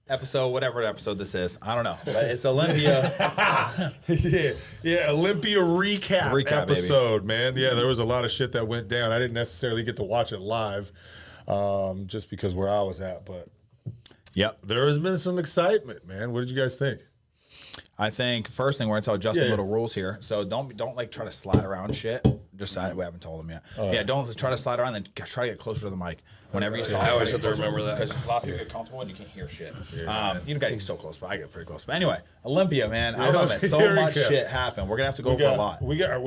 episode, whatever episode this is. I don't know. But it's Olympia. Olympia recap episode, baby. man. Yeah, there was a lot of shit that went down. I didn't necessarily get to watch it live just because where I was at. But Yep. there has been some excitement, man. What did you guys think? I think first thing we're gonna tell Justin little rules here. So don't like try to slide around shit. Just we haven't told him yet. Don't try to slide around. Then try to get closer to the mic whenever you saw. I always have to remember that because a lot of people get comfortable and you can't hear shit. You don't gotta get so close, but I get pretty close. But anyway, Olympia, man. I don't know, man. So much shit happened. We're gonna have to go for a lot. We gotta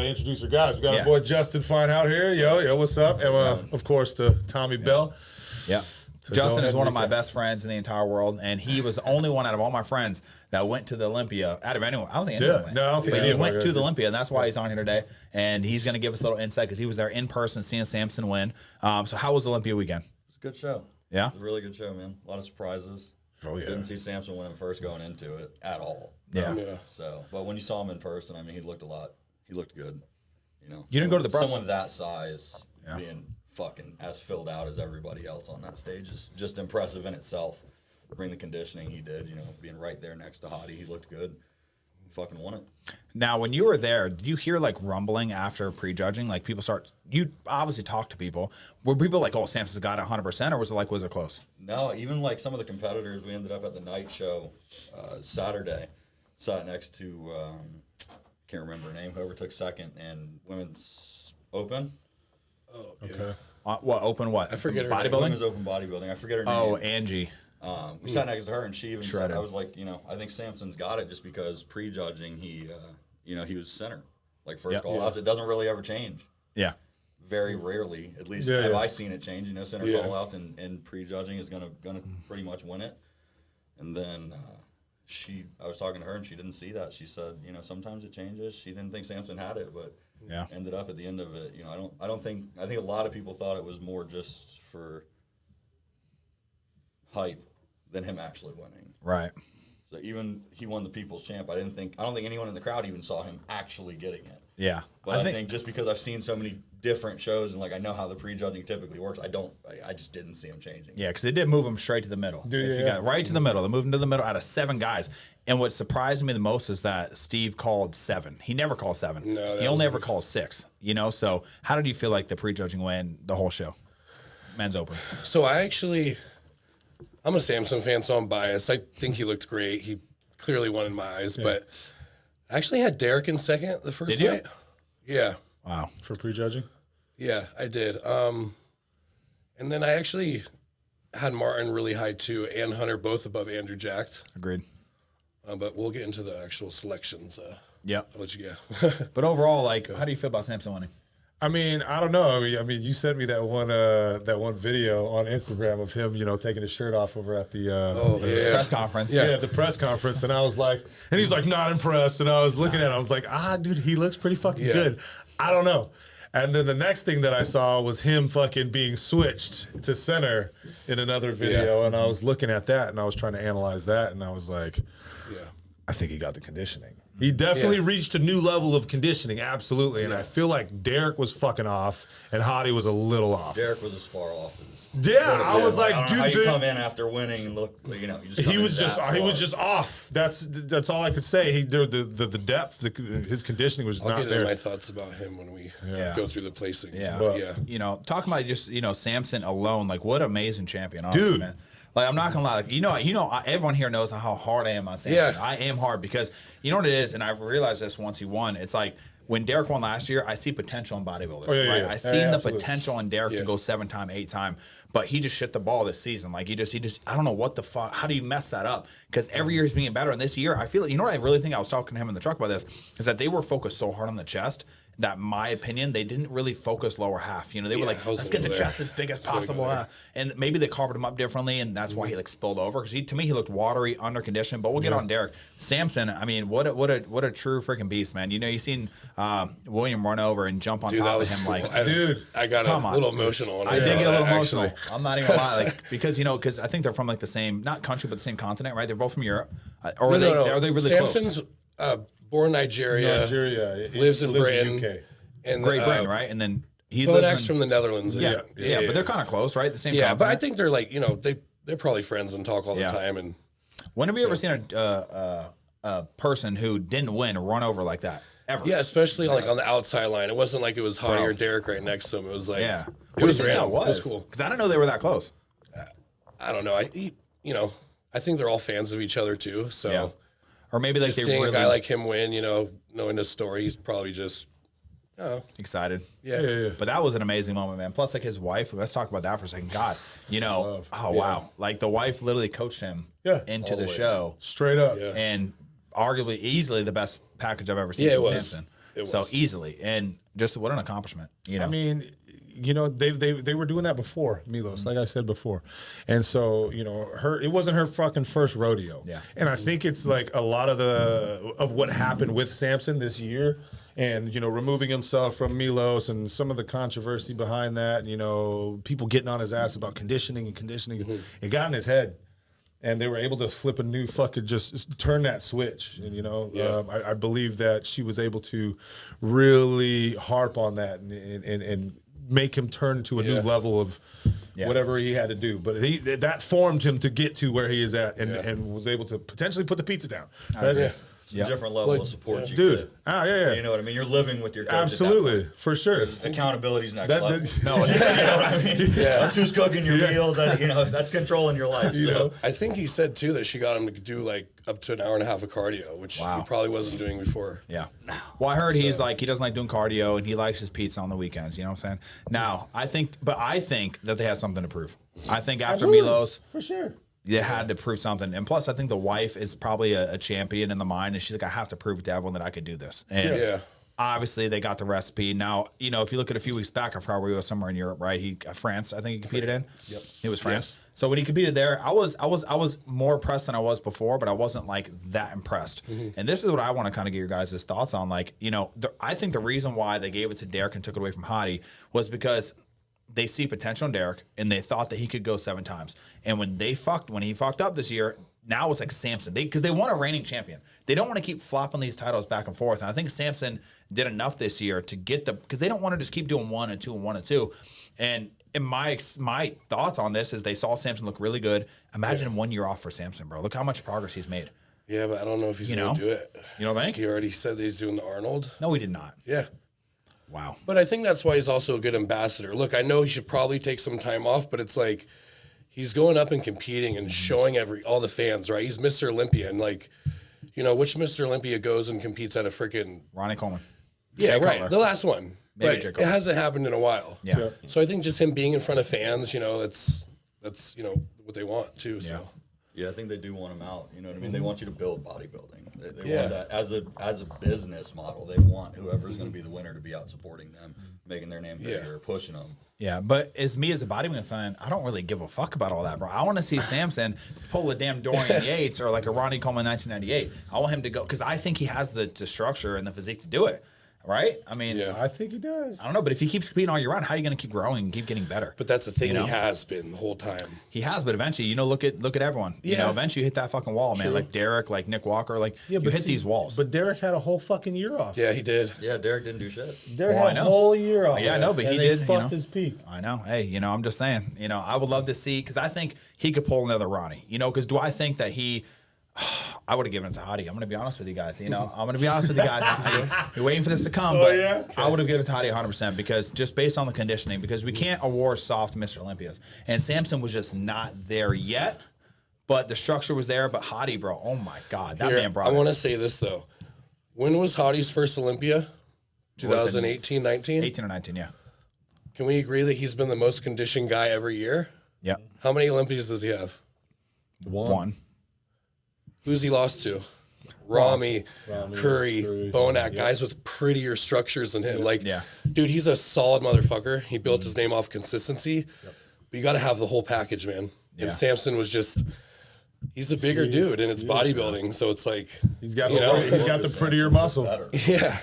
introduce our guys. We got our boy Justin Fine out here. Yo, what's up? And of course the Tommy Bell. Yeah. So Justin is one of my best friends in the entire world, and he was the only one out of all my friends that went to the Olympia. Out of anyone, I don't think anyone went. No, I don't think he went to the Olympia, and that's why he's on here today. And he's going to give us a little insight because he was there in person, seeing Samson win. So how was the Olympia weekend? It's a good show. Yeah, it was a really good show, man. A lot of surprises. Oh yeah, didn't see Samson win first going into it at all. Yeah. So, but when you saw him in person, I mean, he looked good. You know, you didn't go to the press. Someone that size being fucking as filled out as everybody else on that stage is just impressive in itself. Bring the conditioning he did, you know, being right there next to Hadi, he looked good. Fucking won it. Now, when you were there, did you hear like rumbling after prejudging? Like people you obviously talked to people. Were people like, oh, Samson's got it 100%, or was it close? No, even like some of the competitors, we ended up at the night show Saturday, sat next to, can't remember her name, whoever took second, and women's open. Oh, okay. What open? What? I forget her bodybuilding. name. Women's open bodybuilding. I forget her name. Oh, Angie. We sat next to her, and she even said, Shredded. I was like, you know, I think Samson's got it just because prejudging, he was center. Like first call outs, it doesn't really ever change. Yeah. Very rarely, at least have I seen it change. You know, center call outs and prejudging is gonna pretty much win it. And then I was talking to her, and she didn't see that. She said, you know, sometimes it changes. She didn't think Samson had it, but ended up at the end of it. You know, I think a lot of people thought it was more just for hype than him actually winning. Right. So even he won the People's Champ. I don't think anyone in the crowd even saw him actually getting it. Yeah. But I think just because I've seen so many different shows and like I know how the prejudging typically works, I just didn't see him changing. Yeah, because they did move him straight to the middle. You got right to the middle. They moved him to the middle out of 7 guys. And what surprised me the most is that Steve called 7. He never called 7. No, he only ever called 6. You know, so how did you feel like the prejudging went the whole show? Men's Open. So I'm a Samson fan, so I'm biased. I think he looked great. He clearly won in my eyes, but I actually had Derek in second the first Did you? night. Yeah. Wow. For prejudging? Yeah, I did. And then I actually had Martin really high too, and Hunter both above Andrew Jacked. Agreed. But we'll get into the actual selections. Yep. I'll let you go. But overall, like, how do you feel about Samson winning? I mean, I don't know. I mean, you sent me that one video on Instagram of him, you know, taking his shirt off over at the Press conference. Yeah, the press conference, and I was like, and he's like, not impressed, and I was looking at him, I was like, dude, he looks pretty fucking good. I don't know. And then the next thing that I saw was him fucking being switched to center in another video, and I was looking at that, and I was trying to analyze that, and I was like, I think he got the conditioning. He definitely reached a new level of conditioning, absolutely. And I feel like Derek was fucking off, and Hadi was a little off. Derek was as far off as. I was like, I don't dude, know how you come in after winning and look, you know, he was just off. That's all I could say. The depth, his conditioning was I'll not get there. into my thoughts about him when we go through the placings. Yeah. But, You know, talking about just, you know, Samson alone, like what an amazing champion, honestly, Dude. man. Like, I'm not gonna lie, like, you know, everyone here knows how hard I am on Samson. Yeah. I am hard because you know what it is, and I've realized this once he won. It's like when Derek won last year, I see potential in bodybuilders. Right? I seen the absolutely. potential in Derek to go 7-time, 8-time, but he just shit the ball this season. Like he just, I don't know what the fuck. How do you mess that up? Because every year he's being better, and this year I feel like, you know what I really think, I was talking to him in the truck about this, is that they were focused so hard on the chest that, my opinion, they didn't really focus lower half. You know, they were like, let's get the chest as big as possible. And maybe they carved him up differently, and that's why he like spilled over. Because to me, he looked watery, under conditioned. But we'll get on Derek. Samson, I mean, what a true freaking beast, man. You know, you seen William run over and jump on top of him. Cool. Like, I got a little emotional when I did get a little actually. emotional. I'm not even gonna lie, like, because you know, because I think they're from like the same, not country, but the same continent, right? They're both from Europe. Or are they really Samson's, close? born Nigeria. Lives in Britain. UK. And Great Britain, right? And then he Bodak's lives from the Netherlands. yeah, but they're kind of close, right? The same. Yeah, but I continent. think they're like, you know, they're probably friends and talk all the time. And when have you ever seen a person who didn't win run over like that? Ever? yeah, especially like on the outside line. It wasn't like it was Hadi or Derek right next to him. It was like, Yeah. it was What do you think random. that It was was? cool. Because I didn't know they were that close. I don't know. I think they're all fans of each other too. So Yeah. Or maybe like just they seeing really a guy like him win, knowing his story, he's probably just, excited. yeah. But that was an amazing moment, man. Plus, like his wife. Let's talk about that for a second. God, wow. Like the wife literally coached him into the show, Straight up. Yeah. and arguably easily the best package I've ever seen. Yeah, it from was. Samson. It So was. easily, and just what an accomplishment. I mean, they were doing that before Milos, like I said before, and so it wasn't her fucking first rodeo. Yeah. And I think it's like a lot of what happened with Samson this year, and removing himself from Milos and some of the controversy behind that. People getting on his ass about conditioning. It got in his head. And they were able to flip a new fucking just turn that switch, and I believe that she was able to really harp on that and make him turn to a new level of whatever he had to do. But that formed him to get to where he is at, and was able to potentially put the pizza down. Right? It's a different level of support you Dude, get. yeah. You know what I mean? You're living with your coach. Absolutely, for sure. Accountability's next That- level. that- no, You know what I mean? That's who's cooking your meals. That's controlling your life. So. I think he said too that she got him to do like up to an hour and a half of cardio, which he probably wasn't doing before. Yeah. Well, I heard he's like, he doesn't like doing cardio and he likes his pizza on the weekends. You know what I'm saying? Now, I think that they have something to prove. I think after Milos, for sure. they had to prove something. And plus, I think the wife is probably a champion in the mind. And she's like, I have to prove to everyone that I could do this. And obviously, they got the recipe. Now, if you look at a few weeks back, I forgot where he was, somewhere in Europe, right? France, I think he competed in. Yep. It was France. Yes. So when he competed there, I was more impressed than I was before, but I wasn't like that impressed. And this is what I want to kind of get your guys' thoughts on. Like, I think the reason why they gave it to Derek and took it away from Hadi was because they see potential in Derek and they thought that he could go 7 times. And when he fucked up this year, now it's like Samson. Because they want a reigning champion. They don't want to keep flopping these titles back and forth. And I think Samson did enough this year to get because they don't want to just keep doing 1 and 2 and 1 and 2. And in my thoughts on this is they saw Samson look really good. Imagine 1 year off for Samson, bro. Look how much progress he's made. Yeah, but I don't know if he's going to do it. You don't think? He already said that he's doing the Arnold. No, he did not. Yeah. Wow. But I think that's why he's also a good ambassador. Look, I know he should probably take some time off, but it's like he's going up and competing and showing all the fans, right? He's Mr. Olympia. And like, which Mr. Olympia goes and competes at a freaking... Ronnie Coleman. Yeah, Jay right. Cutler. The last one. Maybe But Jay it Cutler. hasn't happened in a while. Yeah. So I think just him being in front of fans, that's what they want too. So. Yeah. Yeah, I think they do want him out. You know what I mean? They want you to build bodybuilding. They Yeah. want that as a business model. They want whoever's going to be the winner to be out supporting them, making their name bigger, pushing them. Yeah, but as a bodybuilding fan, I don't really give a fuck about all that, bro. I want to see Samson pull a damn Dorian Yates or like a Ronnie Coleman 1998. I want him to go because I think he has the structure and the physique to do it. Right? I mean, I think he does. I don't know, but if he keeps competing all year round, how are you going to keep growing and keep getting better? But that's the thing he has been the whole time. He has, but eventually, look at everyone. Yeah. Eventually you hit that fucking wall, man. Like Derek, like Nick Walker, like you hit these walls. But Derek had a whole fucking year off. Yeah, he did. Yeah, Derek didn't do shit. Derek Well, I had a know. whole year off. Yeah, I know, but and he they did, fucked his peak. I know. Hey, I'm just saying. I would love to see because I think he could pull another Ronnie. Because do I think that he? I would have given it to Hadi. I'm going to be honest with you guys. I'm going to be honest with you guys. You're waiting for this to come, but I would have given it to Hadi 100% because just based on the conditioning, because we can't award soft Mr. Olympias, and Samson was just not there yet. But the structure was there. But Hadi, bro, oh my God, that man brought. I want to say this though. When was Hadi's first Olympia? 2018, 19? 18 or 19, yeah. Can we agree that he's been the most conditioned guy every year? Yeah. How many Olympias does he have? One. Who's he lost to? Rami, Curry, Bonac, guys with prettier structures than him. Like, dude, he's a solid motherfucker. He built his name off consistency. But you got to have the whole package, man. And Samson was just, he's a bigger dude, and it's bodybuilding. So it's like, He's got the prettier muscle. yeah.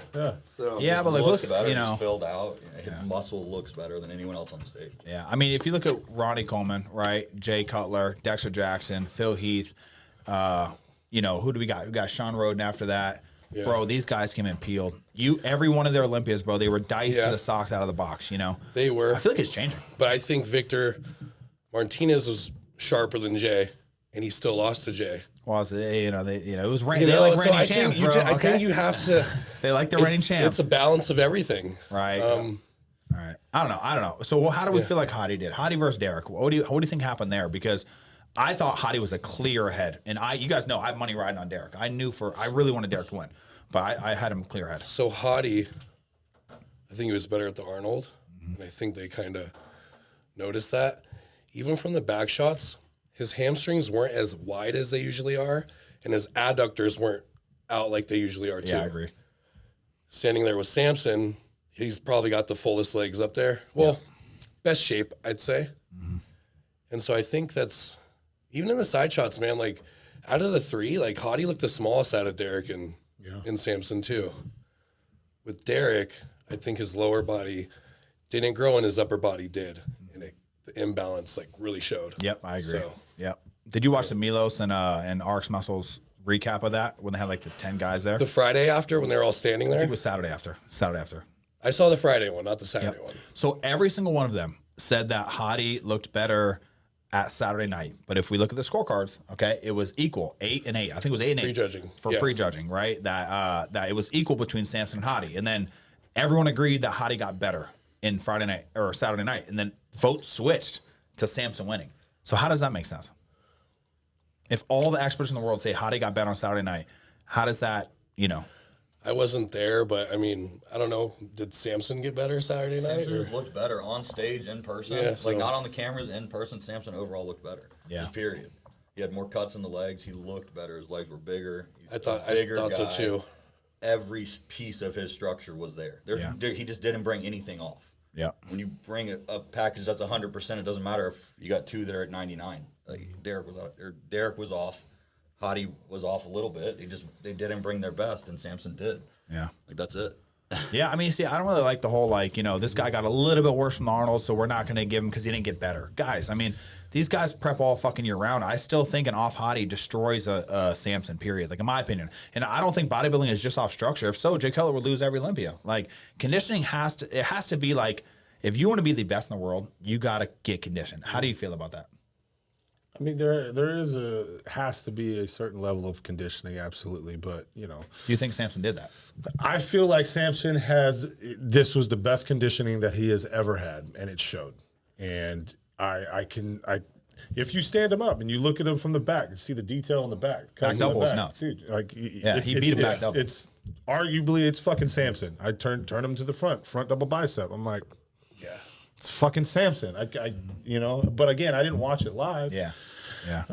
So Yeah, but like, looks look, better. He's filled out. His muscle looks better than anyone else on the stage. Yeah, I mean, if you look at Ronnie Coleman, right, Jay Cutler, Dexter Jackson, Phil Heath, who do we got? We got Sean Roden after that. Yeah. Bro, these guys came in peeled. Every one of their Olympias, bro, they were diced to the socks out of the box, They were. I feel like it's changing. But I think Victor Martinez sharper than Jay, and he still lost to Jay. Well, it was You they know, like so reigning I champs, think bro. I think you have to. They like the reigning champs. It's a balance of everything, right? All right. I don't know. So, well, how do we feel like Hadi did? Hadi versus Derek. What do you think happened there? Because I thought Hadi was a clear head, and you guys know I have money riding on Derek. I really wanted Derek to win, but I had him clear head. So Hadi, I think he was better at the Arnold, and I think they kind of noticed that. Even from the back shots, his hamstrings weren't as wide as they usually are, and his adductors weren't out like they usually are too. Yeah, I agree. Standing there with Samson, he's probably got the fullest legs up there. Well, best shape, I'd say. And so I think that's, even in the side shots, man, like out of the three, like Hadi looked the smallest out of Derek and Samson too. With Derek, I think his lower body didn't grow and his upper body did. And the imbalance like really showed. Yep, I agree. So, yep. Did you watch the Milos and RX Muscles recap of that when they had like the 10 guys there? the Friday after when they were all standing I there, think it was Saturday after. I saw the Friday one, not the Saturday one. So every single one of them said that Hadi looked better at Saturday night. But if we look at the scorecards, okay, it was equal, 8 and 8. I think it was 8 and 8 Prejudging. for prejudging, right? That it was equal between Samson and Hadi, and then everyone agreed that Hadi got better in Friday night or Saturday night, and then votes switched to Samson winning. So how does that make sense? If all the experts in the world say Hadi got better on Saturday night, how does that, I wasn't there, but I mean, I don't know. Did Samson get better Saturday night? Samson just looked better on stage, in person. Yeah, so- Like, not on the cameras, in person, Samson overall looked better. Yeah. Just period. He had more cuts in the legs. He looked better. His legs were bigger. He's I thought a bigger so guy. too. Every piece of his structure was there. He just didn't bring anything off. Yeah. When you bring a package that's 100%, it doesn't matter if you got two that are at 99. Like Derek was off. Hadi was off a little bit. They didn't bring their best, and Samson did. Yeah. Like, that's it. Yeah, I mean, see, I don't really like the whole, this guy got a little bit worse from the Arnold, so we're not going to give him because he didn't get better. Guys, I mean, these guys prep all fucking year round. I still think an off Hadi destroys a Samson, period, like in my opinion. And I don't think bodybuilding is just off structure. If so, Jay Cutler would lose every Olympia. Like, conditioning has to be like, if you want to be the best in the world, you got to get conditioned. How do you feel about that? I mean, there has to be a certain level of conditioning, absolutely. But Do you think Samson did that? I feel like Samson this was the best conditioning that he has ever had, and it showed. And if you stand him up and you look at him from the back, you see the detail in the back. Back double was nuts. Dude, He beat him back double. It's arguably it's fucking Samson. I turn him to the front double bicep. I'm like, Yeah. it's fucking Samson. But again, I didn't watch it live. Yeah. Yeah.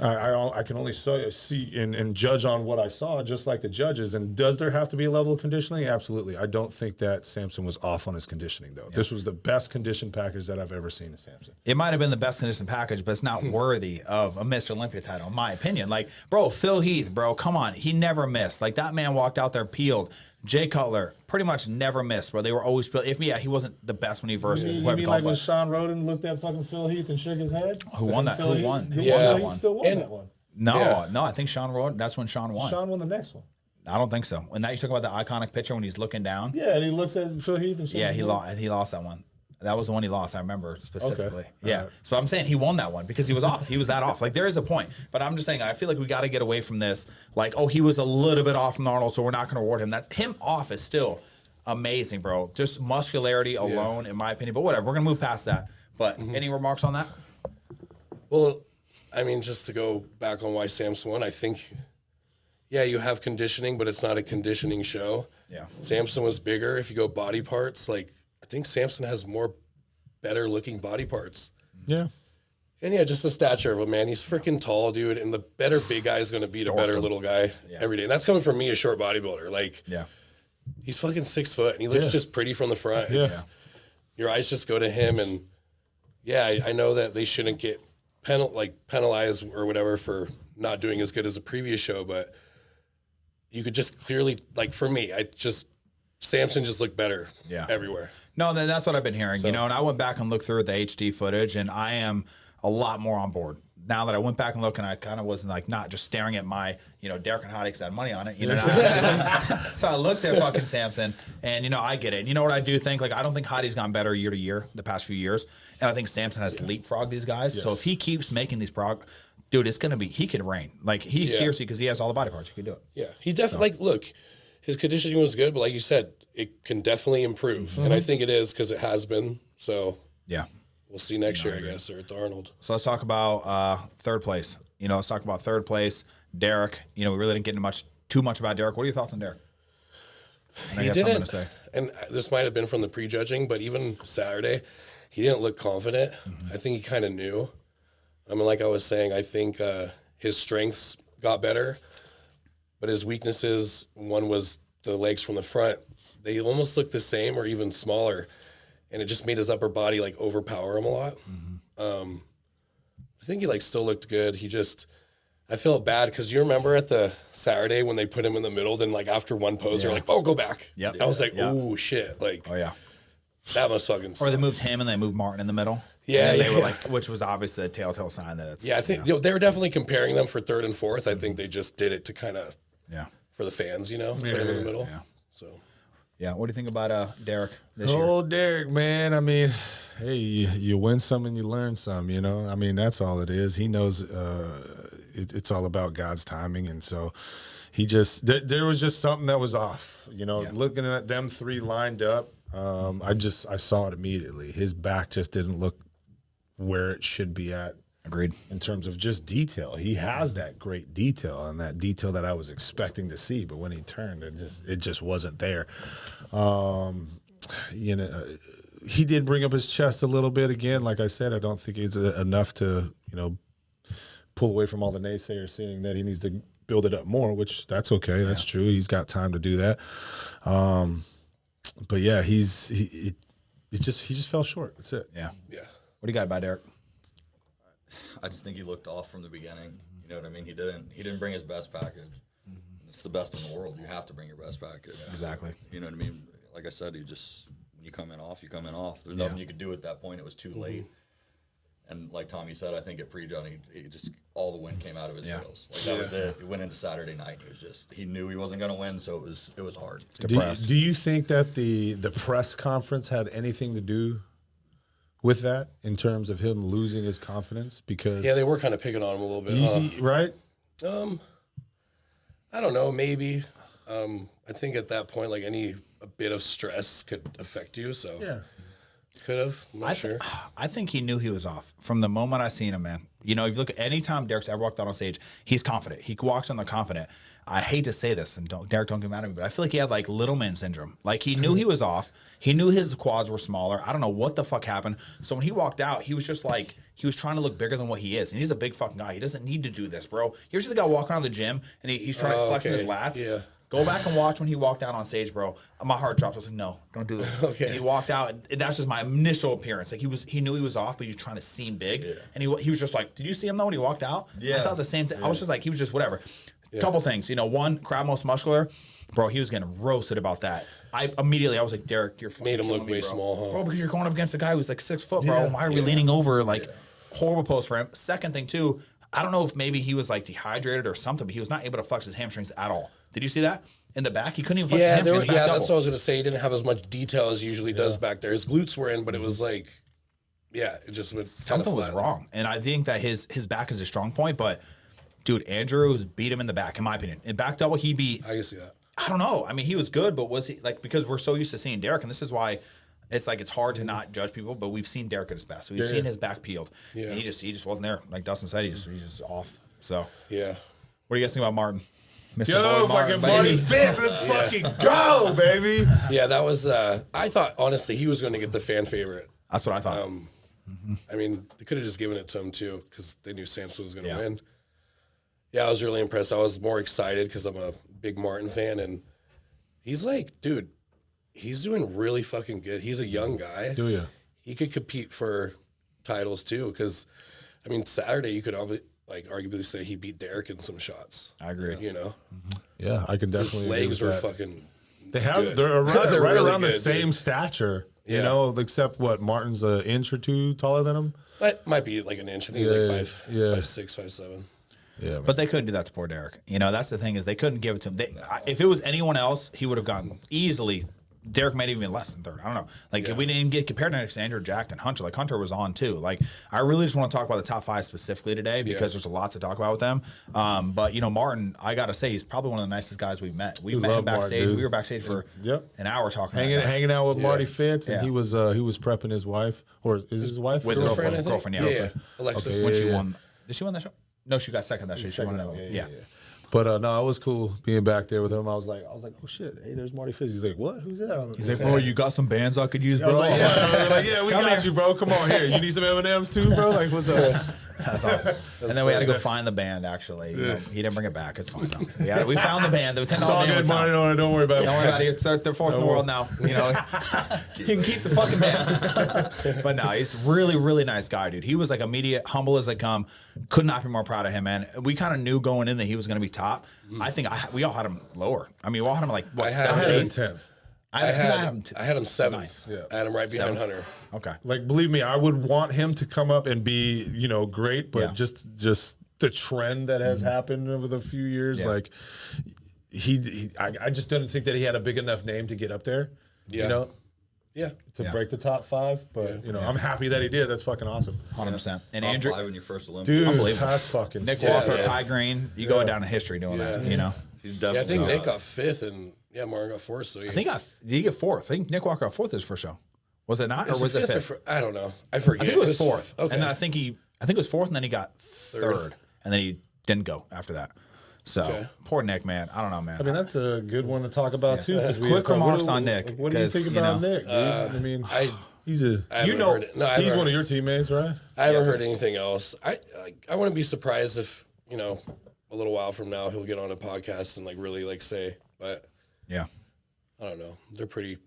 I can only see and judge on what I saw, just like the judges. And does there have to be a level of conditioning? Absolutely. I don't think that Samson was off on his conditioning, though. Yeah. This was the best conditioned package that I've ever seen in Samson. It might have been the best conditioned package, but it's not worthy of a Mr. Olympia title, in my opinion. Like, bro, Phil Heath, bro, come on. He never missed. Like, that man walked out there peeled. Jay Cutler pretty much never missed, bro. They were always peeled. He wasn't the best when he versed. You mean like when Sean Roden looked at fucking Phil Heath and shook his head? Who won that? Who won? Who Yeah. won that He one? still won that one. No, I think Sean Roden. That's when Sean won. Sean won the next one. I don't think so. And now you talk about the iconic picture when he's looking down. Yeah, and he looks at Phil Heath and shakes Yeah, his he head. lost. He lost that one. That was the one he lost. I remember specifically. Okay. Yeah. Right. So I'm saying he won that one because he was off. He was that off. Like, there is a point. But I'm just saying, I feel like we got to get away from this. Like, oh, he was a little bit off from Arnold, so we're not going to reward him. That's him off is still amazing, bro. Just muscularity alone, in my opinion. But whatever, we're going to move past that. But any remarks on that? Well, I mean, just to go back on why Samson won, I think, you have conditioning, but it's not a conditioning show. Yeah. Samson was bigger. If you go body parts, like, I think Samson has more better looking body parts. Yeah. And just the stature of him, man. He's freaking tall, dude. And the better big guy is going to beat a better little guy every day. And that's coming from me, a short bodybuilder. Like, he's fucking 6 foot and he looks just pretty from the front. Your eyes just go to him. And I know that they shouldn't get penalized or whatever for not doing as good as the previous show, but you could just clearly, like, for me, Samson just looked better everywhere. No, that's what I've been hearing, and I went back and looked through the HD footage, and I am a lot more on board now that I went back and looked, and I kind of wasn't like not just staring at my, Derek and Hadi because I had money on it, so I looked at fucking Samson, and I get it. You know what I do think? Like I don't think Hadi's gone better year to year the past few years, and I think Samson has leapfrogged these guys. Yes. So if he keeps making these dude, it's gonna be he could reign. Like he seriously, because he has all the body parts, he could do it. Yeah, he definitely look, his conditioning was good, but like you said, it can definitely improve, and I think it is because it has been. So yeah. We'll see next year, I guess, or at the Arnold. So let's talk about third place. Let's talk about third place. Derek. We really didn't get too much about Derek. What are your thoughts on Derek? He didn't. And this might have been from the prejudging, but even Saturday, he didn't look confident. Mm-hmm. I think he kind of knew. I mean, like I was saying, I think his strengths got better, but his weaknesses, one was the legs from the front. They almost looked the same or even smaller. And it just made his upper body like overpower him a lot. Mm-hmm. I think he still looked good. I felt bad because you remember at the Saturday when they put him in the middle, then after one pose, they're like, "Oh, go back." Yeah, I was like, "Oh shit!" Oh yeah, that must fucking suck. Or they moved him and they moved Martin in the middle. Yeah, they were which was obviously a telltale sign that it's. Yeah, I think they were definitely comparing them for third and fourth. I think they just did it to kind of for the fans, put him in the middle. Yeah. So. Yeah, what do you think about Derek this year? Oh, Derek, man. I mean, hey, you win some and you learn some, I mean, that's all it is. He knows it's all about God's timing. And so he just, there was just something that was off, looking at them three lined up. I saw it immediately. His back just didn't look where it should be at. Agreed. In terms of just detail, he has that great detail and that detail that I was expecting to see, but when he turned, it just wasn't there. He did bring up his chest a little bit again. Like I said, I don't think it's enough to pull away from all the naysayers, saying that he needs to build it up more. Which that's okay. That's true. He's got time to do that. But yeah, he just fell short. That's it. Yeah. Yeah. What do you got about Derek? I just think he looked off from the beginning. You know what I mean? He didn't bring his best package. Mm-hmm. It's the best in the world. You have to bring your best package. Exactly. You know what I mean? Like I said, when you come in off, you come in off. There's nothing you could do at that point. It was too late. And like Tommy said, I think at pre-Johnny, all the wind came out of his sails. That was it. He went into Saturday night. He knew he wasn't going to win, so it was hard. Do you think that the press conference had anything to do with that in terms of him losing his confidence? Because they were kind of picking on him a little bit. Easy, right? I don't know. Maybe. I think at that point, a bit of stress could affect you. So could have. I'm not sure. I think he knew he was off from the moment I seen him, man. If you look at any time Derek's ever walked out on stage, he's confident. He walks on there confident. I hate to say this, and Derek, don't get mad at me, but I feel like he had little man syndrome. He knew he was off. He knew his quads were smaller. I don't know what the fuck happened. So when he walked out, he was just he was trying to look bigger than what he is. And he's a big fucking guy. He doesn't need to do this, bro. Here's the guy walking around the gym, and he's trying to flex his lats. Yeah. Go back and watch when he walked out on stage, bro. My heart dropped. I was like, no, don't do that. Okay. And he walked out, and that's just my initial appearance. He knew he was off, but he was trying to seem big. Yeah. And he was just did you see him though when he walked out? Yeah. I thought the same thing. I was just he was just whatever. Yeah. Couple things, one, crowd most muscular, bro. He was getting roasted about that. I was like, Derek, you're made him look way small, huh? Bro, because you're going up against a guy who's 6 foot, bro. Yeah. Why are we leaning over? Horrible pose for him. Second thing too, I don't know if maybe he was dehydrated or something, but he was not able to flex his hamstrings at all. Did you see that in the back? He couldn't even flex his hamstrings. That's what I was gonna say. He didn't have as much detail as he usually does back there. His glutes were in, but it was it just was something was wrong. And I think that his back is a strong point, but. Dude, Andrews beat him in the back, in my opinion. In back double, he beat. I can see that. I don't know. I mean, he was good, but was he because we're so used to seeing Derek, and this is why it's hard to not judge people. But we've seen Derek at his best. So we've seen his back peeled. Yeah. And he just wasn't there. Like Dustin said, he's just off. So yeah. What do you guys think about Martin? Mr. Fucking Marty Fitz, let's fucking go, baby. Yeah, that was. I thought honestly he was going to get the fan favorite. That's what I thought. I mean, they could have just given it to him too because they knew Samson was going to win. Yeah, I was really impressed. I was more excited because I'm a big Martin fan, and he's dude, he's doing really fucking good. He's a young guy. Do you? He could compete for titles too, because, I mean, Saturday you could arguably say he beat Derek in some shots. I agree. Yeah, I can definitely. His legs were fucking They're right They're really around the good, same dude. stature. Yeah. You know, except what Martin's an inch or two taller than him. That might be like an inch. I think he's like 5'6", 5'7". Yeah, man. But they couldn't do that to poor Derek. You know, that's the thing is they couldn't give it to him. If it was anyone else, he would have gotten easily. Derek might even be less than third. I don't know. Like if we didn't get compared to Alexander, Jack, and Hunter, like Hunter was on too. Like I really just want to talk about the top 5 specifically today because there's a lot to talk about with them. But you know, Martin, I gotta say he's probably one of the nicest guys we've met. We met him backstage. Martin, we were backstage for an hour talking, hanging out with Marty Fitz, and he was prepping his wife, or is his wife with girlfriend, yeah. Alexis. When she won, did she win that show? No, she got second that show. She won another one. Yeah. But no, it was cool being back there with him. I was like, oh shit, hey, there's Marty Fitz. He's like, what? Who's that? He's like, bro, you got some bands I could use, bro. We got you, bro. Come on here. You need some M&Ms too, bro? Like, what's up? That's awesome. And then we had to go find the band. Actually, you know, he didn't bring it back. It's fine though. We found the band. The $10 It's all band good, Marty. Don't worry about it. Don't worry about it. They're fourth in the world now. You know, you can keep the fucking band. But no, he's really, really nice guy, dude. He was like immediate, humble as they come. Could not be more proud of him, man. We kind of knew going in that he was going to be top. I think we all had him lower. I mean, we all had him like what? I had him 10th. I had him 7th. Yeah. I had him right behind Hunter. Okay. Like, believe me, I would want him to come up and be, you know, great, but just the trend that has happened over the few years, like I just didn't think that he had a big enough name to get up there. You know? Yeah. To break the top 5. But you know, I'm happy that he did. That's fucking awesome. 100%. And Top Andrew, 5 in your first Olympia. Dude, unbelievable. that's fucking Nick sick. Walker, Kai Green, you going down in history doing that, you know? He's definitely I think Nick got 5th and Martin got 4th. So I think did he get 4th? I think Nick Walker got 4th his first show. Was it not, or was it 5th? I don't know. I forget. I think it was 4th. Okay. And then I think it was 4th, and then he got 3rd, and then he didn't go after that. So poor Nick, man. I don't know, man. I mean, that's a good one to talk about too. Quick remarks on Nick. What do you think about Nick, dude? I mean, he's a he's one of your teammates, right? I haven't heard anything else. I wouldn't be surprised if, you know, a little while from now he'll get on a podcast and like really like say, but yeah, I don't know. They're pretty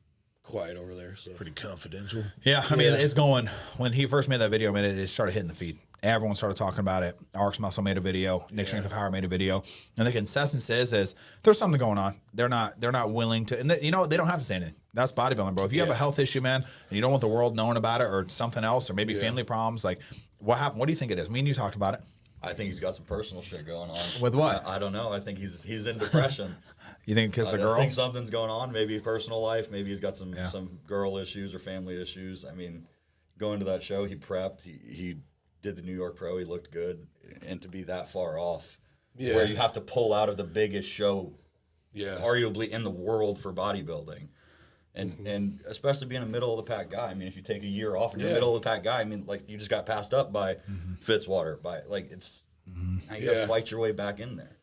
quiet over there, so Pretty confidential. yeah. I mean, it's going. When he first made that video, I mean, it started hitting the feed. Everyone started talking about it. Arx Muscle made a video. Nick Strength and Power made a video. And the consensus is there's something going on. They're not willing to. And you know, they don't have to say anything. That's bodybuilding, bro. If you have a health issue, man, and you don't want the world knowing about it, or something else, or maybe family problems, like what happened? What do you think it is? Me and you talked about it. I think he's got some personal shit going on. With what? I don't know. I think he's in depression. You think because the girl? I think something's going on. Maybe personal life. Maybe he's got some girl issues or family issues. I mean, going to that show, he prepped. He did the New York Pro. He looked good, and to be that far off, where you have to pull out of the biggest show, arguably in the world for bodybuilding, and especially being a middle of the pack guy. I mean, if you take a year off and you're a middle of the pack guy, I mean, like you just got passed up by Fitzwater, by like it's now you got to fight your way back in there.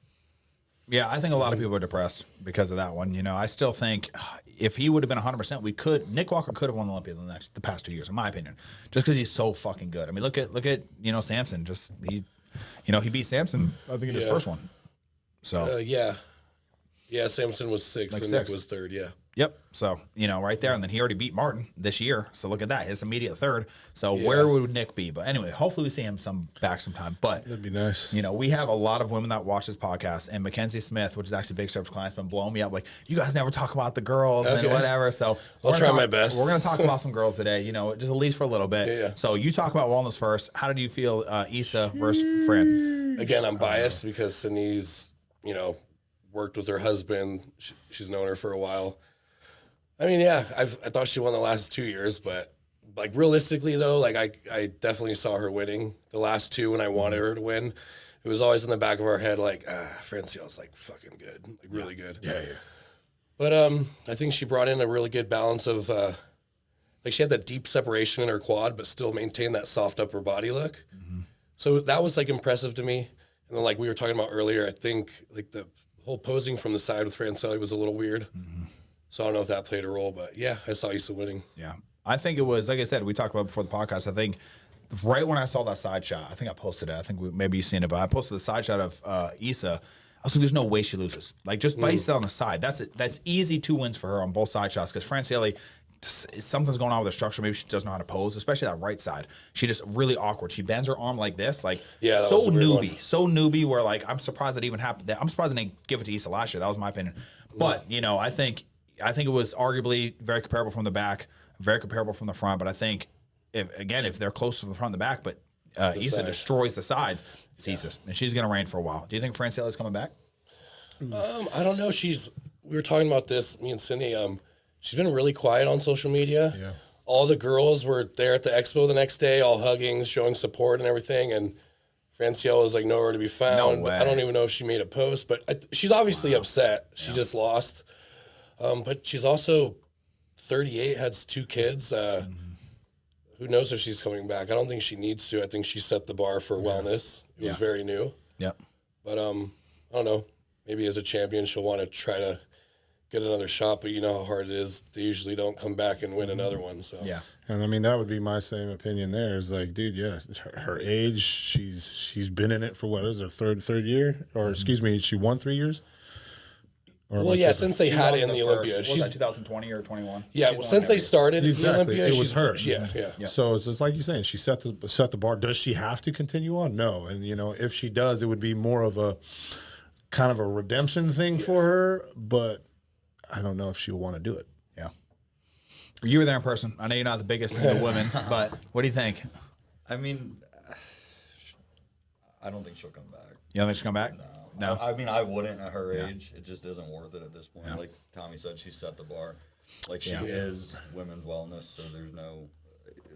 Yeah, I think a lot of people are depressed because of that one. You know, I still think if he would have been 100%, Nick Walker could have won the Olympia the past 2 years, in my opinion, just because he's so fucking good. I mean, look at you know Samson. He beat Samson, I think, in his first one. So Samson was 6th and Nick was 3rd. Yeah. Yep. So, you know, right there. And then he already beat Martin this year. So look at that. His immediate 3rd. So where would Nick be? But anyway, hopefully we see him back sometime. But That'd be nice. You know, we have a lot of women that watch this podcast, and Mackenzie Smith, which is actually Big Steps client, has been blowing me up. Like, you guys never talk about the girls and whatever. So I'll try my best. We're going to talk about some girls today, you know, just at least for a little bit. Yeah. So you talk about wellness first. How did you feel, Issa versus Fran? Again, I'm biased because Sydney's, you know, worked with her husband. She's known her for a while. I mean, I thought she won the last 2 years, but like realistically though, like I definitely saw her winning the last 2 when I wanted her to win. It was always in the back of our head, like, Francielle's like fucking good, like really good. Yeah. But I think she brought in a really good balance of like she had that deep separation in her quad, but still maintained that soft upper body look. So that was like impressive to me. And then like we were talking about earlier, I think like the whole posing from the side with Francielle was a little weird. So I don't know if that played a role, but yeah, I saw Issa winning. Yeah. I think it was, like I said, we talked about before the podcast. I think right when I saw that side shot, I think I posted it. I think maybe you've seen it, but I posted the side shot of Issa. I was like, there's no way she loses. Like, just by Issa on the side. That's easy 2 wins for her on both side shots because Francielle, something's going on with her structure. Maybe she doesn't know how to pose, especially that right side. She just really awkward. She bends her arm like this, like so newbie. Where like I'm surprised that even happened. I'm surprised they didn't give it to Issa last year. That was my opinion. But you know, I think I think it was arguably very comparable from the back, very comparable from the front. But I think if they're close to the front and the back, but Issa destroys the sides, it's Issa, and she's going to reign for a while. Do you think Franciella's coming back? I don't know. We were talking about this, me and Cindy. She's been really quiet on social media. Yeah. All the girls were there at the expo the next day, all hugging, showing support and everything. And Franciella was like nowhere to be found. No way. I don't even know if she made a post, but she's obviously upset. She just lost. But she's also 38, has 2 kids. Who knows if she's coming back? I don't think she needs to. I think she set the bar for wellness. It was very new. Yep. But I don't know. Maybe as a champion, she'll want to try to get another shot. But you know how hard it is. They usually don't come back and win another one. So Yeah. And I mean, that would be my same opinion there. Is like, dude, yeah, her age, she's been in it for what is her third year? Or excuse me, she won 3 years? Or well, yeah, since they had it in the Olympia. Was that 2020 or 21? Yeah, well, since they started the Olympia, it was her. Yeah. So it's just like you're saying, she set the bar. Does she have to continue on? No. And you know, if she does, it would be more of a kind of a redemption thing for her. But I don't know if she'll want to do it. Yeah. You were there in person. I know you're not the biggest into women, but what do you think? I mean, I don't think she'll come back. You don't think she'll come back? No. I mean, I wouldn't at her age. It just isn't worth it at this point. Like Tommy said, she set the bar. Like she is women's wellness, so there's no.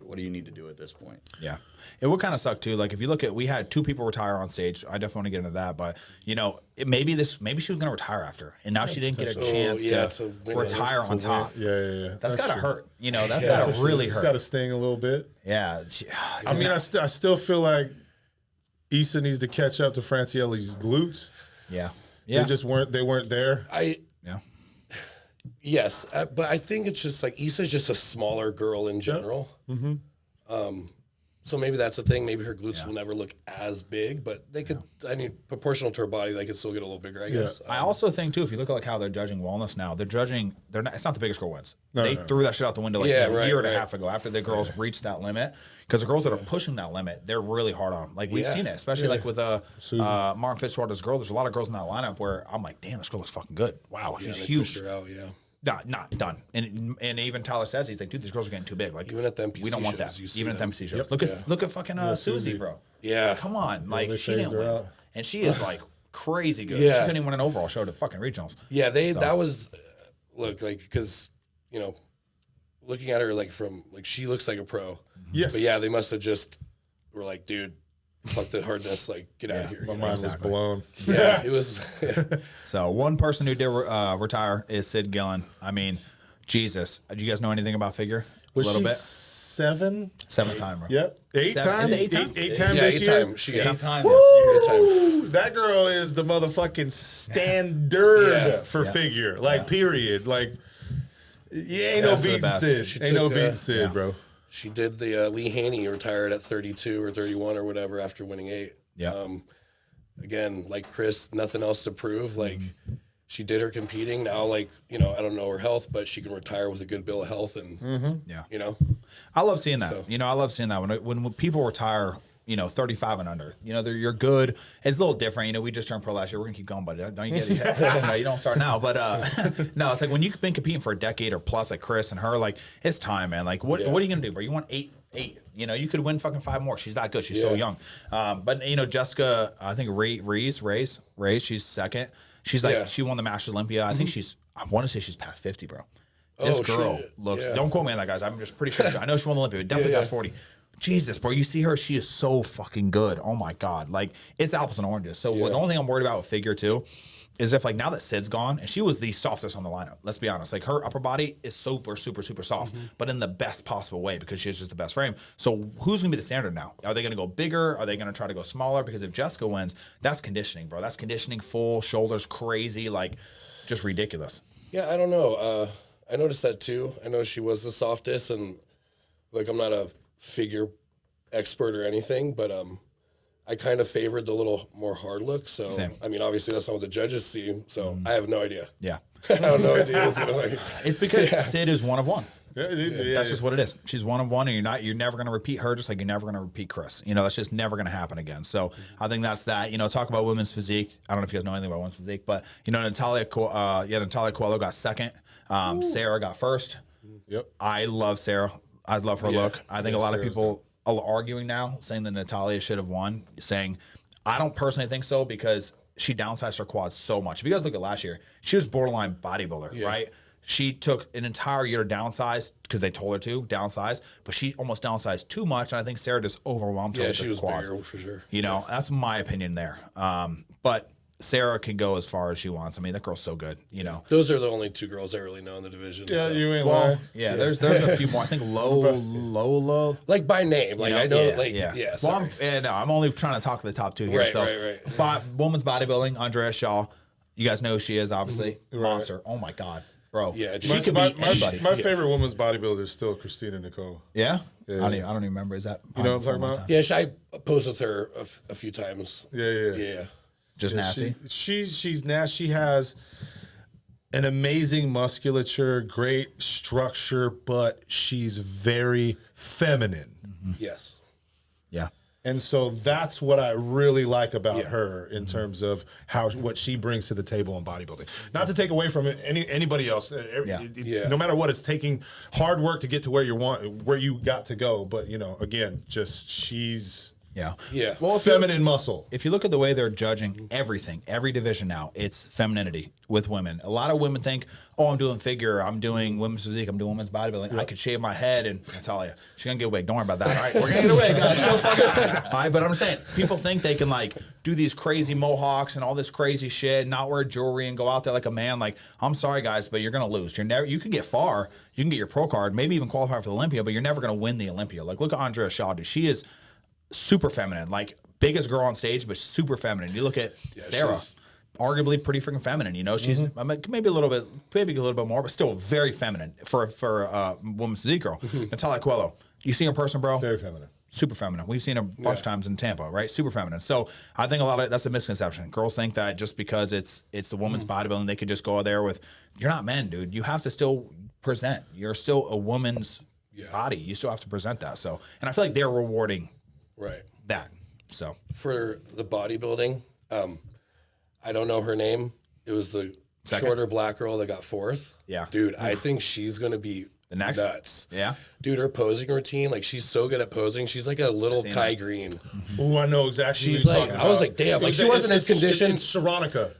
What do you need to do at this point? Yeah. It would kind of suck too. Like if you look at, we had 2 people retire on stage. I definitely want to get into that, but you know, maybe she was going to retire after, and now she didn't get a chance to retire on top. Yeah. That's got to hurt. You know, that's got to really hurt. It's got to sting a little bit. Yeah. I mean, I still feel like Issa needs to catch up to Franciella's glutes. Yeah. They weren't there. Yes, but I think it's just like Issa's just a smaller girl in general. So maybe that's the thing. Maybe her glutes will never look as big, but they could. I mean, proportional to her body, they could still get a little bigger. I guess. I also think too, if you look at like how they're judging wellness now, they're not. It's not the biggest girl wins. They threw that shit out the window like a year and a half ago after the girls reached that limit. Because the girls that are pushing that limit, they're really hard on them. Like we've seen it, especially like with Martin Fitzwater's girl. There's a lot of girls in that lineup where I'm like, damn, this girl looks fucking good. Wow, she's huge. Her out, Not done. And even Tyler says he's like, dude, these girls are getting too big. Like even at the MPC we don't want that. Even at the MPC shows. Look at fucking Susie, bro. Yeah. Come on, like she didn't win, out. and she is like crazy good. Yeah. She couldn't even win an overall show to fucking regionals. Yeah, that was look like because you know, looking at her like from like she looks like a pro. Yes. But yeah, they must have just were like, dude, fuck the hardness, like get out of here. My mind was blown. Yeah, it was. So one person who did retire is Sid Gillen. I mean, Jesus, do you guys know anything about figure? Was a little she bit. 7? 7 time, bro. Yep. 8 7. times. Is it 8 times? 8 times Yeah, this 8 year. times. She got 8 times. Woo! That girl is the motherfucking standard for figure. Like period. Like you ain't no beating Sid. Ain't no beating Sid, bro. She did the Lee Haney retired at 32 or 31 or whatever after winning 8. Yeah. Again, like Chris, nothing else to prove. Like she did her competing. Now, like, you know, I don't know her health, but she can retire with a good bill of health. And, you know. I love seeing that. So. You know, I love seeing that when people retire, you know, 35 and under. You know, you're good. It's a little different. You know, we just turned pro last year. We're going to keep going, buddy. Don't you get it? No, you don't start now. But no, it's like when you've been competing for a decade or plus, like Chris and her, like, it's time, man. Like, what are you going to do, bro? You want 8. You know, you could win fucking 5 more. She's that good. She's so young. But, you know, Jessica, I think Ray's, she's second. She's like, she won the Masters Olympia. I think I want to say she's past 50, bro. This girl looks, don't quote me on that, guys. I'm just pretty sure. I know she won the Olympia, but definitely past 40. Jesus, bro, you see her, she is so fucking good. Oh my God. Like, it's apples and oranges. So the only thing I'm worried about with figure too is if, like, now that Sid's gone, and she was the softest on the lineup, let's be honest. Like, her upper body is super, super, super soft, but in the best possible way because she has just the best frame. So who's going to be the standard now? Are they going to go bigger? Are they going to try to go smaller? Because if Jessica wins, that's conditioning, bro. That's conditioning, full, shoulders crazy, like, just ridiculous. Yeah, I don't know. I noticed that too. I know she was the softest, and, like, I'm not a figure expert or anything, but I kind of favored the little more hard look. So, Same. I mean, obviously that's not what the judges see. So I have no idea. Yeah. I have no idea. What's gonna like. It's because Sid is one of one. That's just what it is. She's one of one, and you're never going to repeat her, just like you're never going to repeat Chris. That's just never going to happen again. So I think that's that. Talk about women's physique. I don't know if you guys know anything about women's physique, but Natalia Coelho got second. Sarah got first. Yep. I love Sarah. I love her look. I think a lot of people are arguing now, saying that Natalia should have won. Saying, I don't personally think so because she downsized her quads so much. If you guys look at last year, she was borderline bodybuilder, right? She took an entire year to downsize because they told her to downsize, but she almost downsized too much, and I think Sarah just overwhelmed her with she the was quads. bigger for sure. That's my opinion there. But Sarah can go as far as she wants. I mean, that girl's so good. Those are the only two girls I really know in the division. Yeah, so. you ain't lying. Yeah, there's a few more. I think Lola. Like by name, like I know, yeah. Well, I'm only trying to talk to the top two here. Right. But women's bodybuilding, Andrea Shaw. You guys know who she is, obviously. Monster. Oh my God, bro. Yeah, she could be anybody. My favorite women's bodybuilder is still Christina Nicole. Yeah? I don't even remember. Is that you know what I'm talking about? Yeah, I posed with her a few times. Yeah. Just nasty. She's nasty. She has an amazing musculature, great structure, but she's very feminine. Yes. Yeah. And so that's what I really like about her in terms of what she brings to the table in bodybuilding. Not to take away from anybody else. No matter what, it's taking hard work to get to where you got to go. But again, just she's Well, feminine muscle. If you look at the way they're judging everything, every division now, it's femininity with women. A lot of women think, I'm doing figure, I'm doing women's physique, I'm doing women's bodybuilding. I could shave my head, and Natalia, she's gonna get a wig. Don't worry about that. All right, we're gonna get a wig, guys. All right, but I'm saying people think they can do these crazy mohawks and all this crazy shit, not wear jewelry and go out there like a man. I'm sorry, guys, but you're gonna lose. You can get far, you can get your pro card, maybe even qualify for the Olympia, but you're never gonna win the Olympia. Look at Andrea Shaw, dude. She is super feminine, biggest girl on stage, but super feminine. You look at Sarah, arguably pretty freaking feminine. She's maybe a little bit more, but still very feminine for a woman's physique girl. Natalia Coelho, you see her in person, bro? Very feminine. Super feminine. We've seen her a bunch of times in Tampa, right? Super feminine. So I think that's a misconception. Girls think that just because it's the woman's bodybuilding, they could just go there with. You're not men, dude. You have to still present. You're still a woman's body. You still have to present that. So, and I feel like they're rewarding. Right. That. So for the bodybuilding, I don't know her name. It was the shorter black girl that got fourth. Yeah. Dude, I think she's going to be the next nuts. Yeah. Dude, her posing routine, she's so good at posing. She's like a little Kai Green. Oh, I know exactly. She's I was like, damn. She wasn't as conditioned. It's Sharonica.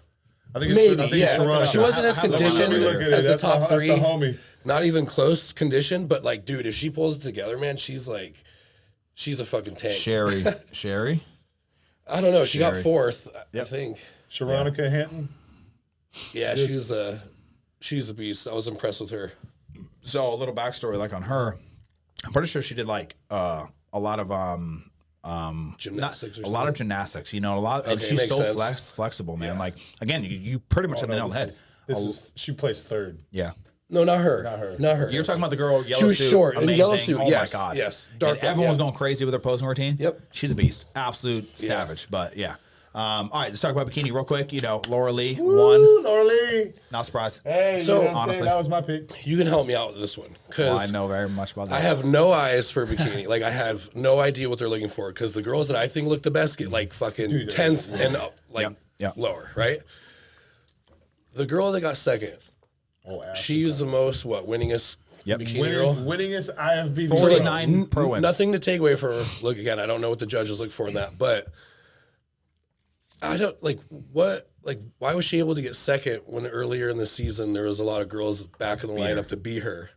I think maybe, it's Sharonica. She wasn't as conditioned as the top three. That's the homie. Not even close conditioned, but dude, if she pulls it together, man, she's a fucking tank. Sherry? I don't know. She got fourth, I think. Sharonica Hanton? Yeah, she's a beast. I was impressed with her. So a little backstory, on her, I'm pretty sure she did a lot of gymnastics. A lot of gymnastics. A lot, and she's so flexible, man. Yeah. Again, you pretty much hit the nail on the head. She placed third. Yeah. No, not her. You're talking about the girl, yellow suit. She was short, amazing. in yellow suit. Oh yes, my God. yes. Dark. Everyone was going crazy with her posing routine. Yep. She's a beast. Absolute savage. But yeah. All right, let's talk about bikini real quick. Laura Lee won. Laura Lee. Not surprised. Hey, so honestly, that was my pick. You can help me out with this one because I know very much about this. I have no eyes for bikini. I have no idea what they're looking for because the girls that I think look the best get fucking 10th and up, lower, right? The girl that got second, she's the most winningest bikini girl. Winningest IFBB. 49 pro wins. Nothing to take away from her. Look again, I don't know what the judges look for in that, but I don't why was she able to get second when earlier in the season there was a lot of girls back in the lineup to beat her?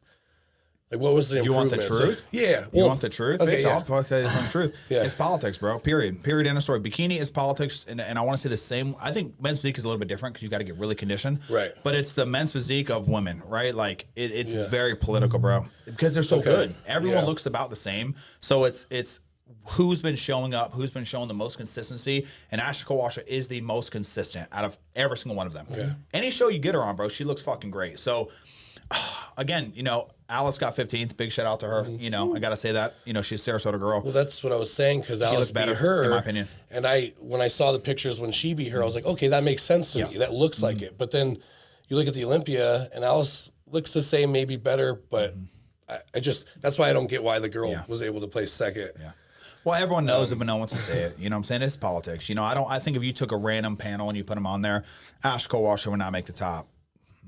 What was the improvement? You want the truth? Yeah. You want the truth? Okay, I'll probably say the truth. Yeah. It's politics, bro. Period. End of story. Bikini is politics, and I want to say the same. I think men's physique is a little bit different because you got to get really conditioned. Right. But it's the men's physique of women, right? It's very political, bro, because they're so good. Everyone looks about the same. So it's who's been showing up, who's been showing the most consistency, and Ashley Kowalska is the most consistent out of every single one of them. Okay. Any show you get her on, bro, she looks fucking great. So, again, Alice got 15th. Big shout out to her. I got to say that. She's a Sarasota girl. Well, that's what I was saying because Alice beat her, in my opinion. And when I saw the pictures when she beat her, I was like, okay, that makes sense to me. That looks like it. But then you look at the Olympia, and Alice looks the same, maybe better, but that's why I don't get why the girl was able to play second. Yeah. Well, everyone knows it, but no one wants to say it. You know what I'm saying? It's politics. You know, I think if you took a random panel and you put them on there, Ash Cole-Washer would not make the top.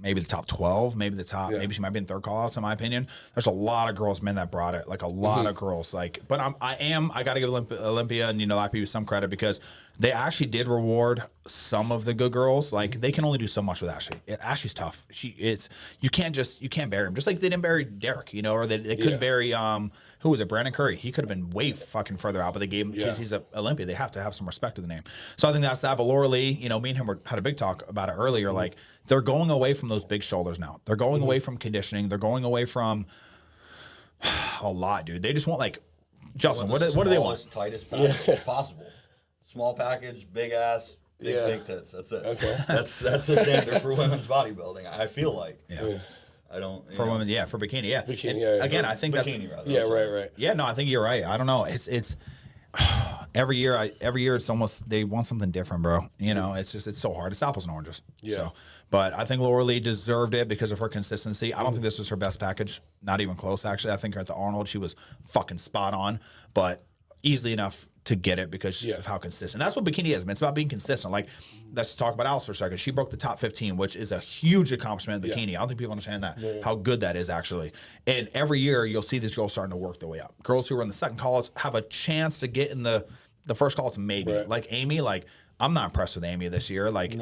Maybe the top 12, maybe the top, maybe she might be in third call outs, in my opinion. There's a lot of girls, men, that brought it. Like a lot of girls. Like, but I got to give Olympia and, a lot of people some credit because they actually did reward some of the good girls. Like, they can only do so much with Ashley. Ashley's tough. You can't bury him. Just like they didn't bury Derek, or they couldn't bury, who was it? Brandon Curry. He could have been way fucking further out, but they gave him, because he's an Olympia, they have to have some respect to the name. So I think that's that. But Laura Lee, me and him had a big talk about it earlier. Like, they're going away from those big shoulders now. They're going away from conditioning. They're going away from a lot, dude. They just want, like, Justin, what do they want? Tightest package possible. Small package, big ass, big fake tits. That's it. Okay. That's the standard for women's bodybuilding. I feel like. Yeah. I don't. For women, for bikini, Again, I think bikini, that's. rather, right. Yeah, no, I think you're right. I don't know. It's every year it's almost, they want something different, bro. It's so hard. It's apples and oranges. Yeah. So, but I think Laura Lee deserved it because of her consistency. I don't think this was her best package. Not even close, actually. I think her at the Arnold, she was fucking spot on, but easily enough to get it because of how consistent. That's what bikini is, man. It's about being consistent. Like, let's talk about Alice for a second. She broke the top 15, which is a huge accomplishment in bikini. I don't think people understand that, how good that is, actually. And every year, you'll see these girls starting to work their way up. Girls who are in the second call-outs have a chance to get in the first call-outs, maybe. Right. Like Amy, like, I'm not impressed with Amy this year. Like,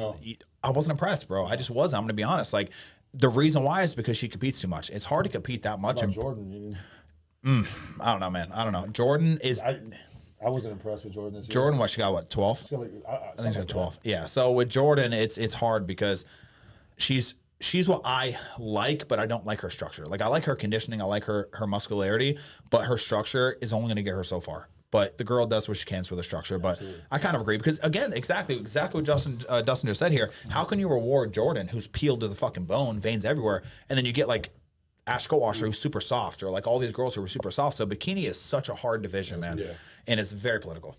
I wasn't impressed, bro. I just wasn't. I'm going to be honest. Like, the reason why is because she competes too much. It's hard to compete that much. What about Jordan? I don't know, man. I don't know. Jordan is... I wasn't impressed with Jordan this year. Jordan, she got 12? I think she got 12. Yeah. So with Jordan, it's hard because she's what I like, but I don't like her structure. Like, I like her conditioning, I like her muscularity, but her structure is only going to get her so far. But the girl does what she can with her structure. But I kind of agree because, again, exactly what Dustin just said here. How can you reward Jordan, who's peeled to the fucking bone, veins everywhere, and then you get like Ash Cole-Washer, who's super soft, or like all these girls who are super soft. So bikini is such a hard division, man. Yeah. And it's very political.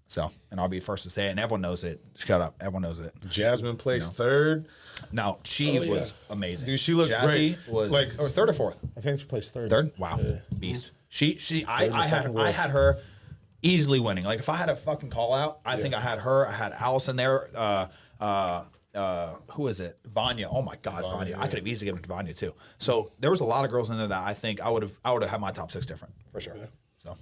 So, and I'll be first to say it, and everyone knows it. Shut up. Everyone knows it. Jasmine placed third. No, she was amazing. Dude, she looked Jazzy great. was like, or third or fourth? I think she placed third. Third? Wow. Beast. I had her easily winning. Like, if I had a fucking call out, I think I had her. I had Allison there. Who is it? Vanya. Oh my God, Vanya. I could have easily given it to Vanya too. So there was a lot of girls in there that I think I would have had my top 6 different for sure. Yeah. So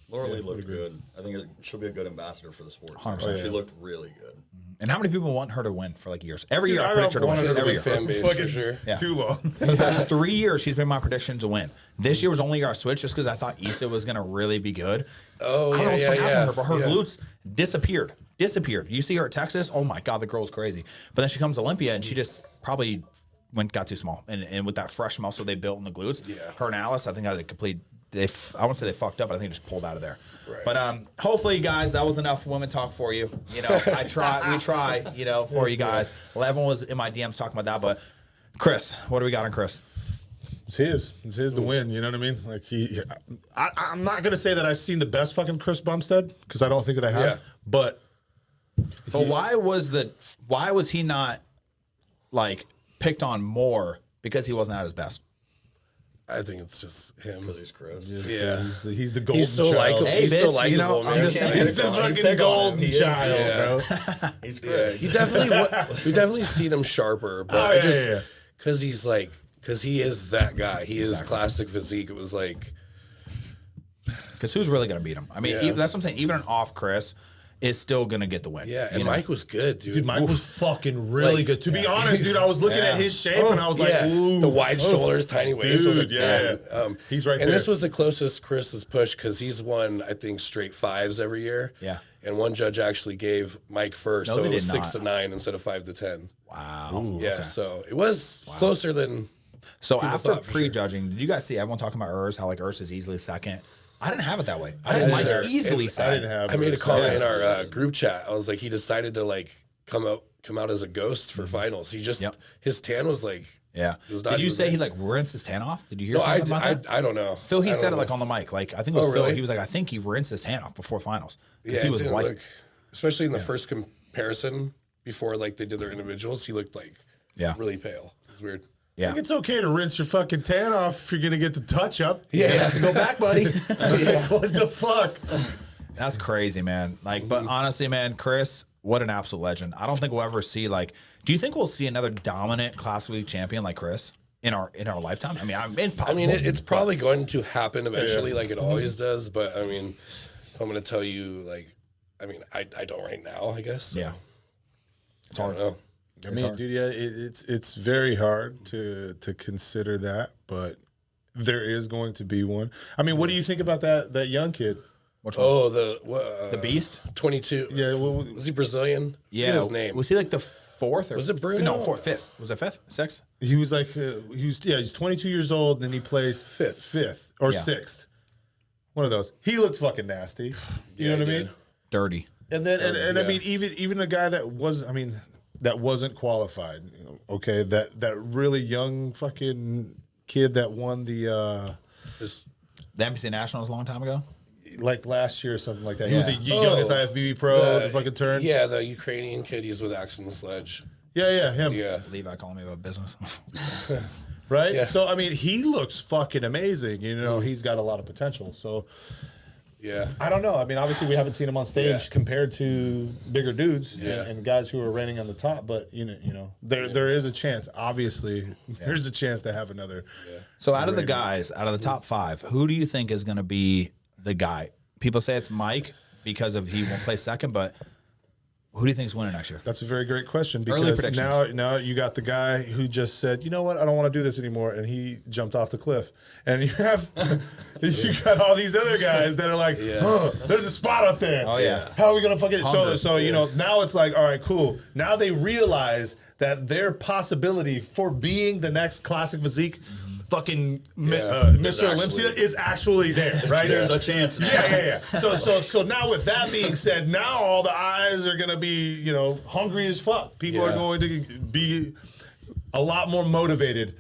Laura Lee looked good. I think she'll be a good ambassador for the sport. 100%. She looked really good. And how many people want her to win for like years? Every year I predict her to win. Every year. Fan base for sure. Yeah. Too long. For the past 3 years, she's been my prediction to win. This year was only our switch just because I thought Issa was going to really be good. Oh, I don't know what's happened to her, but her glutes disappeared. You see her at Texas? Oh my God, the girl's crazy. But then she comes to Olympia and she just probably got too small. And with that fresh muscle they built in the glutes, her and Alice, I think I won't say they fucked up, but I think just pulled out of there. Right. But hopefully, guys, that was enough women talk for you. We try, for you guys. Well, everyone was in my DMs talking about that, but Chris, what do we got on Chris? It's his to win. You know what I mean? Like I'm not gonna say that I've seen the best fucking Chris Bumstead because I don't think that I have. Yeah. But why was he not like picked on more because he wasn't at his best? I think it's just him. Because he's Chris. Yeah. He's the golden He's so child. likable. Hey, he's bitch, so likable, man. He's the fucking golden child, bro. He's Chris. He we definitely seen him sharper, but because he is that guy. He is classic physique. It was like, because who's really gonna beat him? I mean, that's what I'm saying. Even an off Chris is still gonna get the win. Yeah, and Mike was good, dude. Dude, Mike was fucking really good. To be honest, dude, I was looking at his shape and I was like, ooh. The wide shoulders, tiny waist. Dude, like, he's right there. And this was the closest Chris has pushed because he's won, I think, straight 5s every year. Yeah. And one judge actually gave Mike first, so it was 6 to 9 instead of 5 to 10. Wow. Ooh, yeah, so it was closer than. So after prejudging, did you guys see everyone talking about Urs, how like Urs is easily second? I didn't have it that way. I had Mike easily second. I made a comment in our group chat. I was like, he decided to like come out as a ghost for finals. He just his tan was like It was not. Did you say he like rinsed his tan off? Did you hear something about that? I don't know. Phil, he said it like on the mic. Like I think it was Phil. He was like, I think he rinsed his tan off before finals because he was white. Especially in the first comparison before like they did their individuals, he looked like really pale. It was weird. Yeah. Like, it's okay to rinse your fucking tan off if you're gonna get the touch up. Yeah, You have to go back, buddy. What the fuck? That's crazy, man. Like, but honestly, man, Chris, what an absolute legend. I don't think we'll ever see like. Do you think we'll see another dominant Classic League champion like Chris in our lifetime? I mean, it's possible. I mean, it's probably going to happen eventually, like it always does. But I mean, if I'm going to tell you, like, I mean, I don't right now, I guess. So. Yeah. It's hard. I don't know. I mean, dude, yeah, it's very hard to consider that, but there is going to be one. I mean, what do you think about that young kid? Which one? Oh, the Beast? 22. Yeah, Was he Brazilian? Yeah. Forget his name. Was he like the fourth or Was it Bruno? No, fourth, fifth. Was it fifth? Sixth? He was like he's 22 years old, and he plays fifth or sixth. One of those. He looked fucking nasty. You know what I mean? Dirty. And then and I mean even a guy that wasn't qualified. You know, okay, that really young fucking kid that won the NBC Nationals a long time ago. like last year or something like that. He was the youngest IFBB pro the fucking turn. Yeah, the Ukrainian kid. He's with Action Sledge. Yeah, him. Yeah. Levi calling me about business. Right? Yeah. So, I mean, he looks fucking amazing. You know, he's got a lot of potential. So, Yeah. I don't know. I mean, obviously, we haven't seen him on stage compared to bigger dudes and guys who are reigning on the top. But, you know, there is a chance. Obviously, there's a chance to have another. Yeah. So out of the guys, out of the top five, who do you think is going to be the guy? People say it's Mike because he won't play second, but who do you think is winning next year? That's a very great question Early because predictions. now you got the guy who just said, you know what, I don't want to do this anymore, and he jumped off the cliff. And you have you got all these other guys that are like, there's a spot up there. Oh yeah. How are we gonna fucking Hunger. so you know, now it's like, all right, cool. Now they realize that their possibility for being the next classic physique fucking Mr. Olympia is actually there, right? There's a chance. Yeah. So now with that being said, now all the eyes are gonna be, you know, hungry as fuck. People are going to be a lot more motivated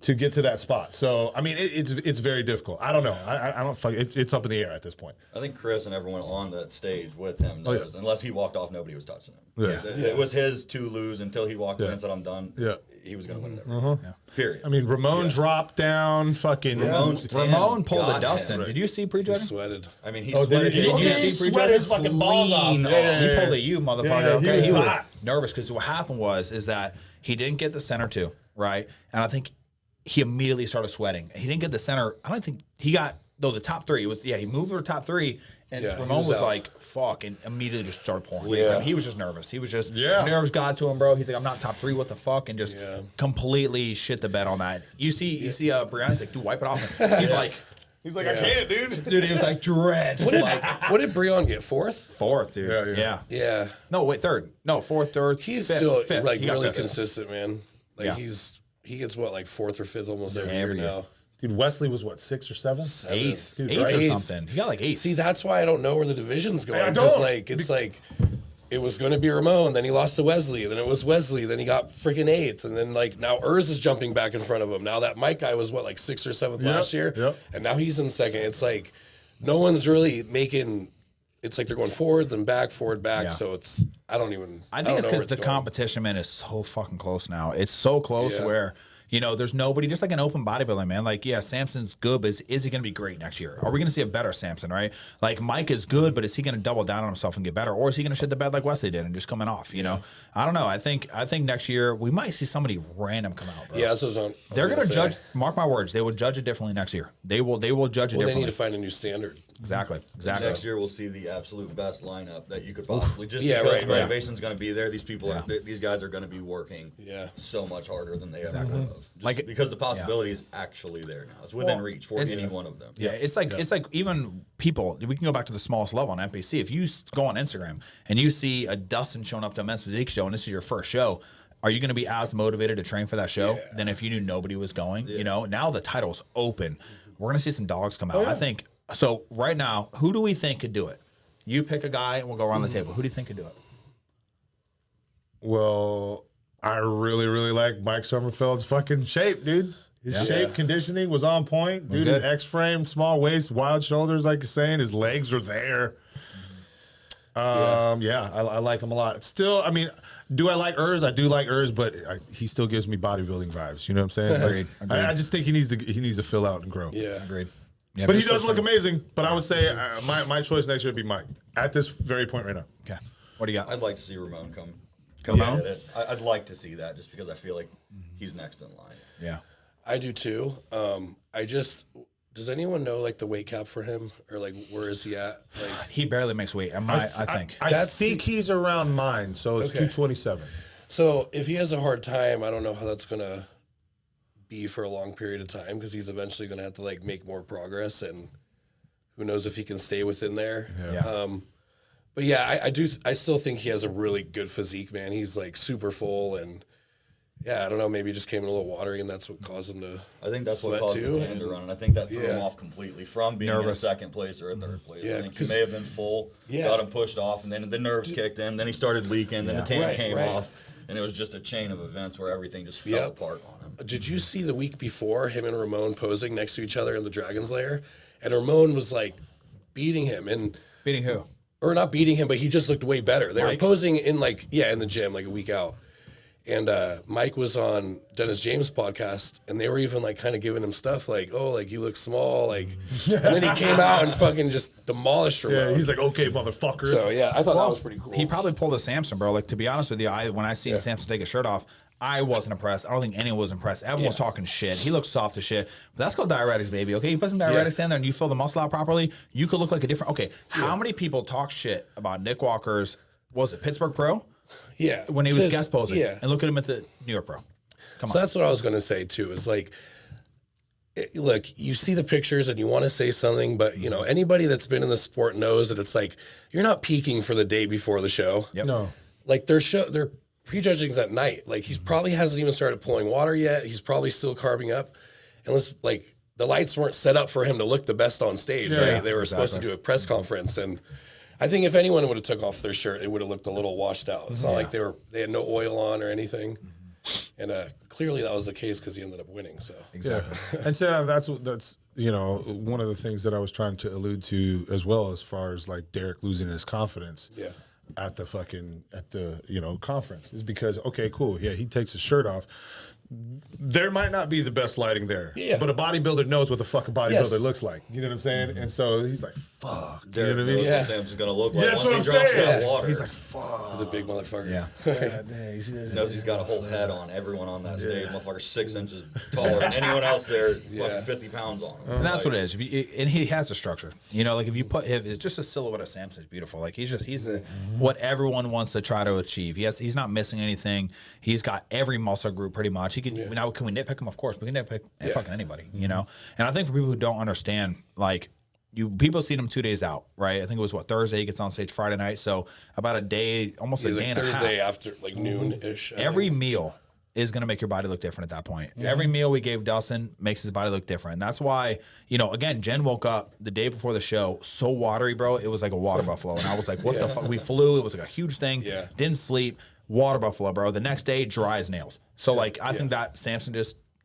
to get to that spot. So I mean, it's very difficult. I don't know. I don't fuck. It's up in the air at this point. I think Chris and everyone on that stage with him knows. Unless he walked off, nobody was touching him. Yeah. It was his to lose until he walked in and said, "I'm done." Yeah. He was going to win it. Period. I mean, Ramon dropped down. Fucking Ramon pulled a got Dustin. him. Did you see He prejudging? sweated. I mean, he did sweated. he? Did you He see sweat his fucking balls off. Clean. Yeah. He pulled at you, motherfucker. Yeah, he Okay, was he was hot. nervous because what happened is that he didn't get the center two, right? And I think he immediately started sweating. He didn't get the center. I don't think he got the top three. He moved to the top three. And Yeah, he Ramon was was out. like, fuck, and immediately just started pouring. Yeah. I mean, he was just nervous. He was just nerves got to him, bro. He's like, I'm not top three, what the fuck? And just completely shit the bed on that. You see Brianna's like, dude, wipe it off. He's like, I can't, dude. dude, he was like drenched. What did Breon get? Fourth? Dude. Yeah. No, wait, third. No, fourth, third. He's fifth, still fifth. like He got really fifth. consistent, man. Like he gets what, like fourth or fifth almost every year now. Dude, Wesley was what, 6 or 7? Eighth. Dude, Eighth right? or something. He got like eighth. See, that's why I don't know where the division's going. I Because don't. it's like it was going to be Ramon, then he lost to Wesley, then it was Wesley, then he got freaking eighth, and then like now Urs is jumping back in front of him. Now that Mike guy was what, like 6th or 7th last year, and now he's in second. It's like no one's really making. It's like they're going forward, then back, forward, back. Yeah. So it's I think it's know where because the going. competition, man, is so fucking close now. It's so close where, you know, there's nobody, just like an open bodybuilding, man. Like, yeah, Samson's good, but is he going to be great next year? Are we going to see a better Samson, right? Like, Mike is good, but is he going to double down on himself and get better? Or is he going to shit the bed like Wesley did and just coming off, you know? I don't know. I think next year we might see somebody random come out, bro. Yeah, that's what I was They're gonna going to say. judge, mark my words, they will judge it differently next year. They will judge it Well, they differently. need to find a new standard. Exactly. Next year we'll see the absolute best lineup that you could possibly. Just Yeah, because right, the right. motivation's going to be there. These people, these guys are going to be working so much harder than they ever have. Just Like- because the possibility is actually there now. It's within reach for any one of them. Yeah, it's like even people. We can go back to the smallest level on NPC. If you go on Instagram and you see a Dustin showing up to a men's physique show, and this is your first show, are you going to be as motivated to train for that show than if you knew nobody was going? You know, now the title's open. We're going to see some dogs come out. I think so. Right now, who do we think could do it? You pick a guy, and we'll go around the table. Who do you think could do it? Well, I really, really like Mike Sommerfeld's fucking shape, dude. His shape conditioning was on point. Dude, his X-frame, small waist, wild shoulders, like you're saying. His legs are there. I like him a lot. Still, I mean, do I like Urs? I do like Urs, but he still gives me bodybuilding vibes. You know what I'm saying? Agreed. I just think he needs to fill out and grow. Yeah. Agreed. Yeah, But he does look amazing. But I would say my choice next year would be Mike at this very point right now. Okay. What do you got? I'd like to see Ramon come Ramon? at it. I'd like to see that just because I feel like he's next in line. Yeah. I do too. Does anyone know like the weight cap for him or like where is he at? Like He barely makes weight. I think. I think he's around mine, so it's 227. so if he has a hard time, I don't know how that's gonna be for a long period of time because he's eventually gonna have to like make more progress and who knows if he can stay within there. Yeah. But yeah, I still think he has a really good physique, man. He's like super full and yeah, I don't know, maybe he just came in a little watery and that's what caused him to I think that's what sweat caused too. the tan to run, and I think that threw him Yeah. off completely from being in second place or a third place. Yeah, I think he 'cause- may have been full, got him pushed off, and then the nerves kicked in. Then he started leaking. Then the tan came off, and it was just a chain of events where everything just fell apart on him. Did you see the week before him and Ramon posing next to each other in the Dragon's Lair? And Ramon was like beating him and Beating who? or not beating him, but he just looked way better. They were posing in like in the gym like a week out. And Mike was on Dennis James' podcast, and they were even like kind of giving him stuff like, "Oh, like you look small," like. And then he came out and fucking just demolished Ramon. Yeah, he's like, okay, motherfucker. So yeah, I thought that was pretty cool. He probably pulled a Samson, bro. Like, to be honest with you, when I seen Samson take his shirt off, I wasn't impressed. I don't think anyone was impressed. Everyone was talking shit. He looked soft as shit. But that's called diuretics, baby. Okay, you put some diuretics in there and you fill the muscle out properly, you could look like a different. Okay, how many people talk shit about Nick Walker's? Was it Pittsburgh Pro? Yeah, When he was guest posing. Yeah, And look at him at the New York Pro. Come so on. that's what I was going to say too. Is like, look, you see the pictures and you want to say something, but you know anybody that's been in the sport knows that it's like you're not peaking for the day before the show. Yep. No. Like their prejudging's at night. Like he's probably hasn't even started pulling water yet. He's probably still carbing up, and like the lights weren't set up for him to look the best on stage. Right? They were supposed to do a press conference and. I think if anyone would have took off their shirt, it would have looked a little washed out. It's not like they had no oil on or anything. And clearly that was the case because he ended up winning. So Exactly. Yeah. And so that's one of the things that I was trying to allude to as well, as far as like Derek losing his confidence. Yeah. At the conference is because okay, cool, yeah, he takes his shirt off. There might not be the best lighting there, but a bodybuilder knows what the fuck a bodybuilder looks like. You know what I'm saying? And so he's like, "Fuck," you know what I mean? Yeah, Sam's gonna look like That's once what I'm he drops saying. that water. He's like, "Fuck." he's a big motherfucker. Yeah. He knows he's got a whole head on everyone on that stage. Motherfucker's 6 inches taller than anyone else there. Fucking 50 pounds on him. And that's what it is. And he has a structure. You know, like if you put it's just a silhouette of Samson is beautiful. Like he's what everyone wants to try to achieve. He's not missing anything. He's got every muscle group pretty much. He can now can we nitpick him? Of course, we can nitpick fucking anybody. You know, and I think for people who don't understand, like people seen him 2 days out, right? I think it was Thursday. He gets on stage Friday night, so about a day, almost He's a day like and a half. Thursday after like noon ish. Every meal is going to make your body look different at that point. Every meal we gave Dustin makes his body look different. And that's why, again, Jen woke up the day before the show so watery, bro. It was like a water buffalo. And I was like, what the fuck? We flew. It was like a huge thing. Yeah. Didn't sleep. Water buffalo, bro. The next day, dry as nails. So, I think that Samson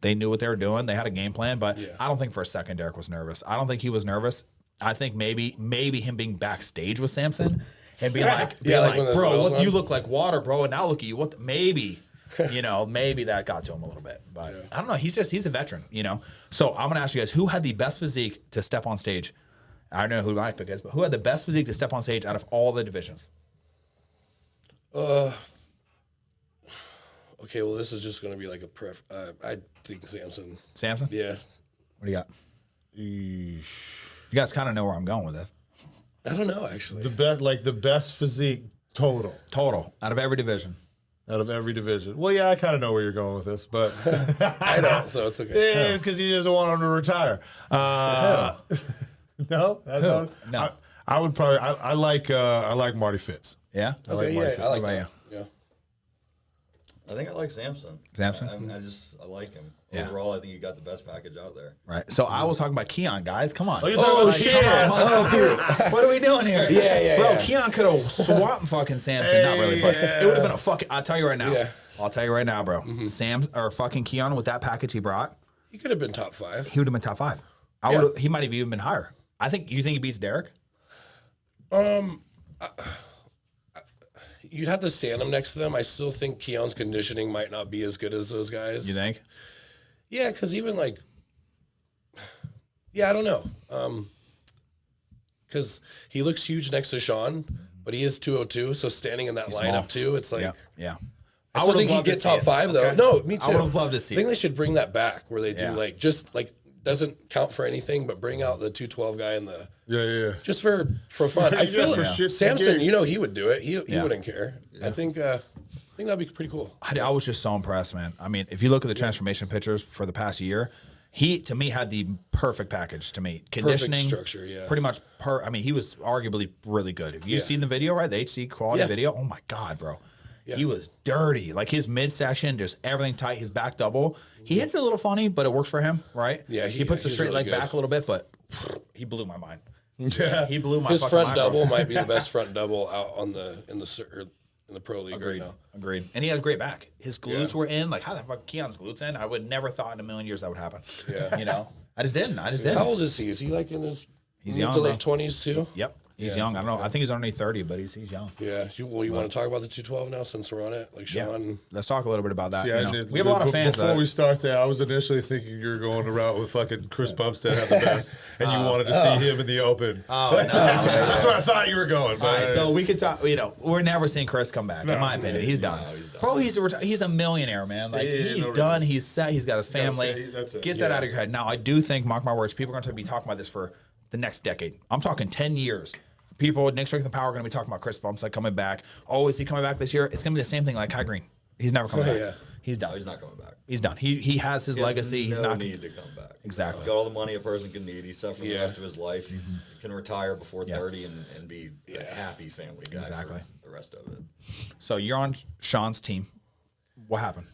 they knew what they were doing. They had a game plan. But I don't think for a second Derek was nervous. I don't think he was nervous. I think maybe him being backstage with Samson and being like, bro, look, you look like water, bro. And now look at you. Maybe that got to him a little bit, but I don't know. He's a veteran, So I'm gonna ask you guys, who had the best physique to step on stage? I don't know who my pick is, but who had the best physique to step on stage out of all the divisions? Okay, well, this is just going to be like I think Samson. Samson? Yeah. What do you got? You guys kind of know where I'm going with this. I don't know, actually. The best physique total out of every division. Out of every division. Well, yeah, I kind of know where you're going with this, but I know, so it's okay. It's because he doesn't want him to retire. No, No. I would probably. I like Marty Fitz. Yeah. Okay, I like that. Yeah. I think I like Samson. Samson? I like him. Yeah. Overall, I think he got the best package out there. Right. So I was talking about Keon, guys. Come on. Oh, shit. Oh, dude. What are we doing here? Yeah. Bro, Keon could have swapped fucking Samson. Not really, but it would have been a fucking. I'll tell you right now. Yeah. I'll tell you right now, bro. Fucking Keon with that package he brought, He could have been top 5. he would have been top 5. He might have even been higher. You think he beats Derek? you'd have to stand him next to them. I still think Keon's conditioning might not be as good as those guys. You think? Yeah, because even like, I don't know. Because he looks huge next to Sean, but he is 202. So standing in that lineup small. too, it's like, Yeah. I still think he'd get top 5 though. Okay. No, me too. I would have loved to see I think it. they should bring that back where they do Yeah. like just like doesn't count for anything, but bring out the 212 guy in the Yeah. just for fun. I feel for like shits and Samson, gigs. you know, he would do it. He Yeah. wouldn't care. I think that'd be pretty cool. I was just so impressed, man. I mean, if you look at the transformation pictures for the past year, he to me had the perfect package to me. Conditioning, structure, yeah. pretty much. I mean, he was arguably really good. If you've seen the video, right, the HD quality Yeah. video, oh my god, bro, Yeah. he was dirty. Like his midsection, just everything tight. His back double, he hits it a little funny, but it works for him, right? Yeah, he puts the he's straight really leg good. back a little bit, but he blew my mind. Yeah. He blew my His fucking front mind, bro. double might be the best front double out on in the pro league Agreed. right now. Agreed. And he had a great back. His glutes were in. Like, how the fuck Keon's glutes in? I would never thought in a million years that would happen. Yeah. You know? I just didn't. I just didn't. How old is he? Is he like in his He's mid young, to bro. late 20s too? Yep. He's young. I don't know. I think he's only 30, but he's young. Yeah. You want to talk about the 212 now since we're on it? Like Sean. Let's talk a little bit about that. Yeah, you know. We have a lot of fans. Before we start there, I was initially thinking you were going the route with fucking Chris Bumstead had the best, and you wanted to see him in the open. Oh, no. That's where I thought you were going. But All right, so we could talk. You know, we're never seeing Chris come back. In my opinion, he's done. he's done. Bro, he's a millionaire, man. Like he's no done. reason. He's set. He's got his family. that's it. Get that out of your head. Now, I do think, mark my words, people are going to be talking about this for the next decade. I'm talking 10 years. People, Nick Strength and Power, are going to be talking about Chris Bumstead coming back. Oh, is he coming back this year? It's going to be the same thing like Kai Green. He's never coming back. Yeah. He's done. He's not coming back. He's done. He has his legacy. He's no not. need to come back. Exactly. He's got all the money a person can need. He's set for the Yeah. rest of his life. He can retire before Yeah. 30 and be a happy family guy Exactly. for the rest of it. So you're on Sean's team. What happened?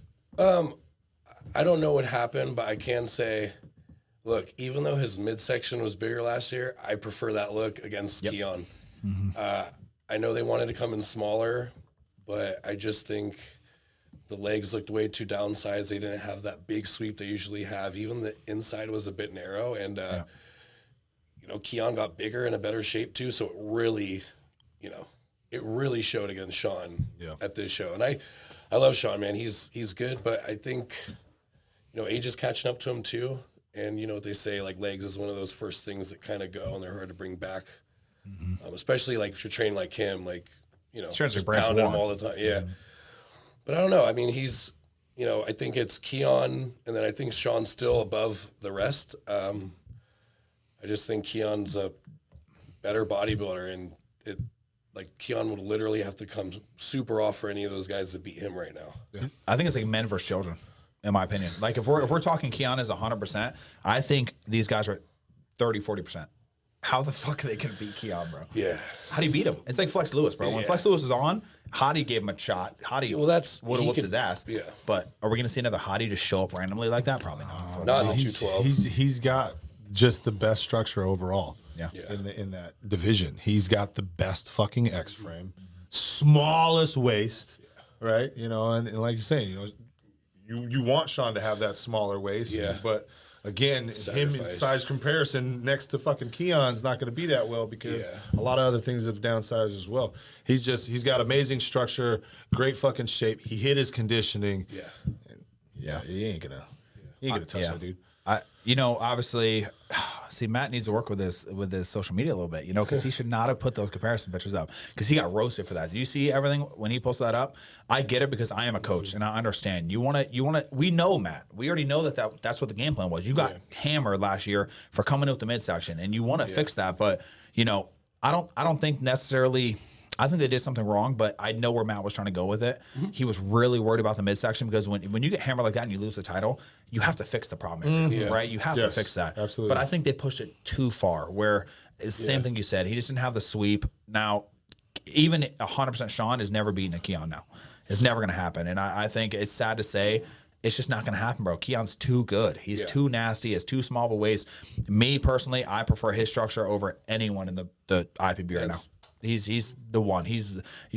I don't know what happened, but I can say, look, even though his midsection was bigger last year, I prefer that look against Keon. I know they wanted to come in smaller, but I just think the legs looked way too downsized. They didn't have that big sweep they usually have. Even the inside was a bit narrow, and you know, Keon got bigger and a better shape too. So it really, you know, it really showed against Sean at this show. And I love Sean, man. He's good, but I think, you know, age is catching up to him too. And you know what they say, like legs is one of those first things that kind of go and they're hard to bring back. Especially like if you're training like him, like, you know, Sure, it's just your branch pounding him warm. all the time. Yeah. But I don't know. I mean, he's, you know, I think it's Keon, and then I think Sean's still above the rest. I just think Keon's a better bodybuilder, and it, like Keon would literally have to come super off for any of those guys to beat him right now. I think it's like men versus children, in my opinion. Like if we're talking Keon is 100%, I think these guys are 30, 40%. How the fuck are they gonna beat Keon, bro? Yeah. How do you beat him? It's like Flex Lewis, bro. When Yeah. Flex Lewis was on, Hadi gave him a shot. Hadi Well, that's- would have he whooped could- his ass. yeah. But are we gonna see another Hadi just show up randomly like that? Probably not. Not in the He's- 212. He's got just the best structure overall. Yeah. In that division, he's got the best fucking X frame, smallest waist, right? You know, and like you're saying, you know, you want Sean to have that smaller waist, Yeah. but again, him in Sacrifice. size comparison next to fucking Keon's not going to be that well because a lot of other things have downsized as well. He's got amazing structure, great fucking shape. He hit his conditioning. Yeah. He ain't gonna touch that dude. You know, obviously, see, Matt needs to work with his social media a little bit, you know, because he should not have put those comparison pictures up because he got roasted for that. Did you see everything when he posted that up? I get it because I am a coach and I understand. You want to. We know, Matt. We already know that's what the game plan was. You got hammered last year for coming in with the midsection, and you want to fix that. But you know, I don't think necessarily. I think they did something wrong, but I know where Matt was trying to go with it. He was really worried about the midsection because when you get hammered like that and you lose the title, you have to fix the problem, right? You have to Yes, fix that. absolutely. But I think they pushed it too far. Where it's the same thing you said. He just didn't have the sweep. Now, even 100% Sean is never beating a Keon now. It's never going to happen. And I think it's sad to say. It's just not going to happen, bro. Keon's too good. He's too nasty. He has too small of a waist. Me, personally, I prefer his structure over anyone in the IPB right now. He's the one. You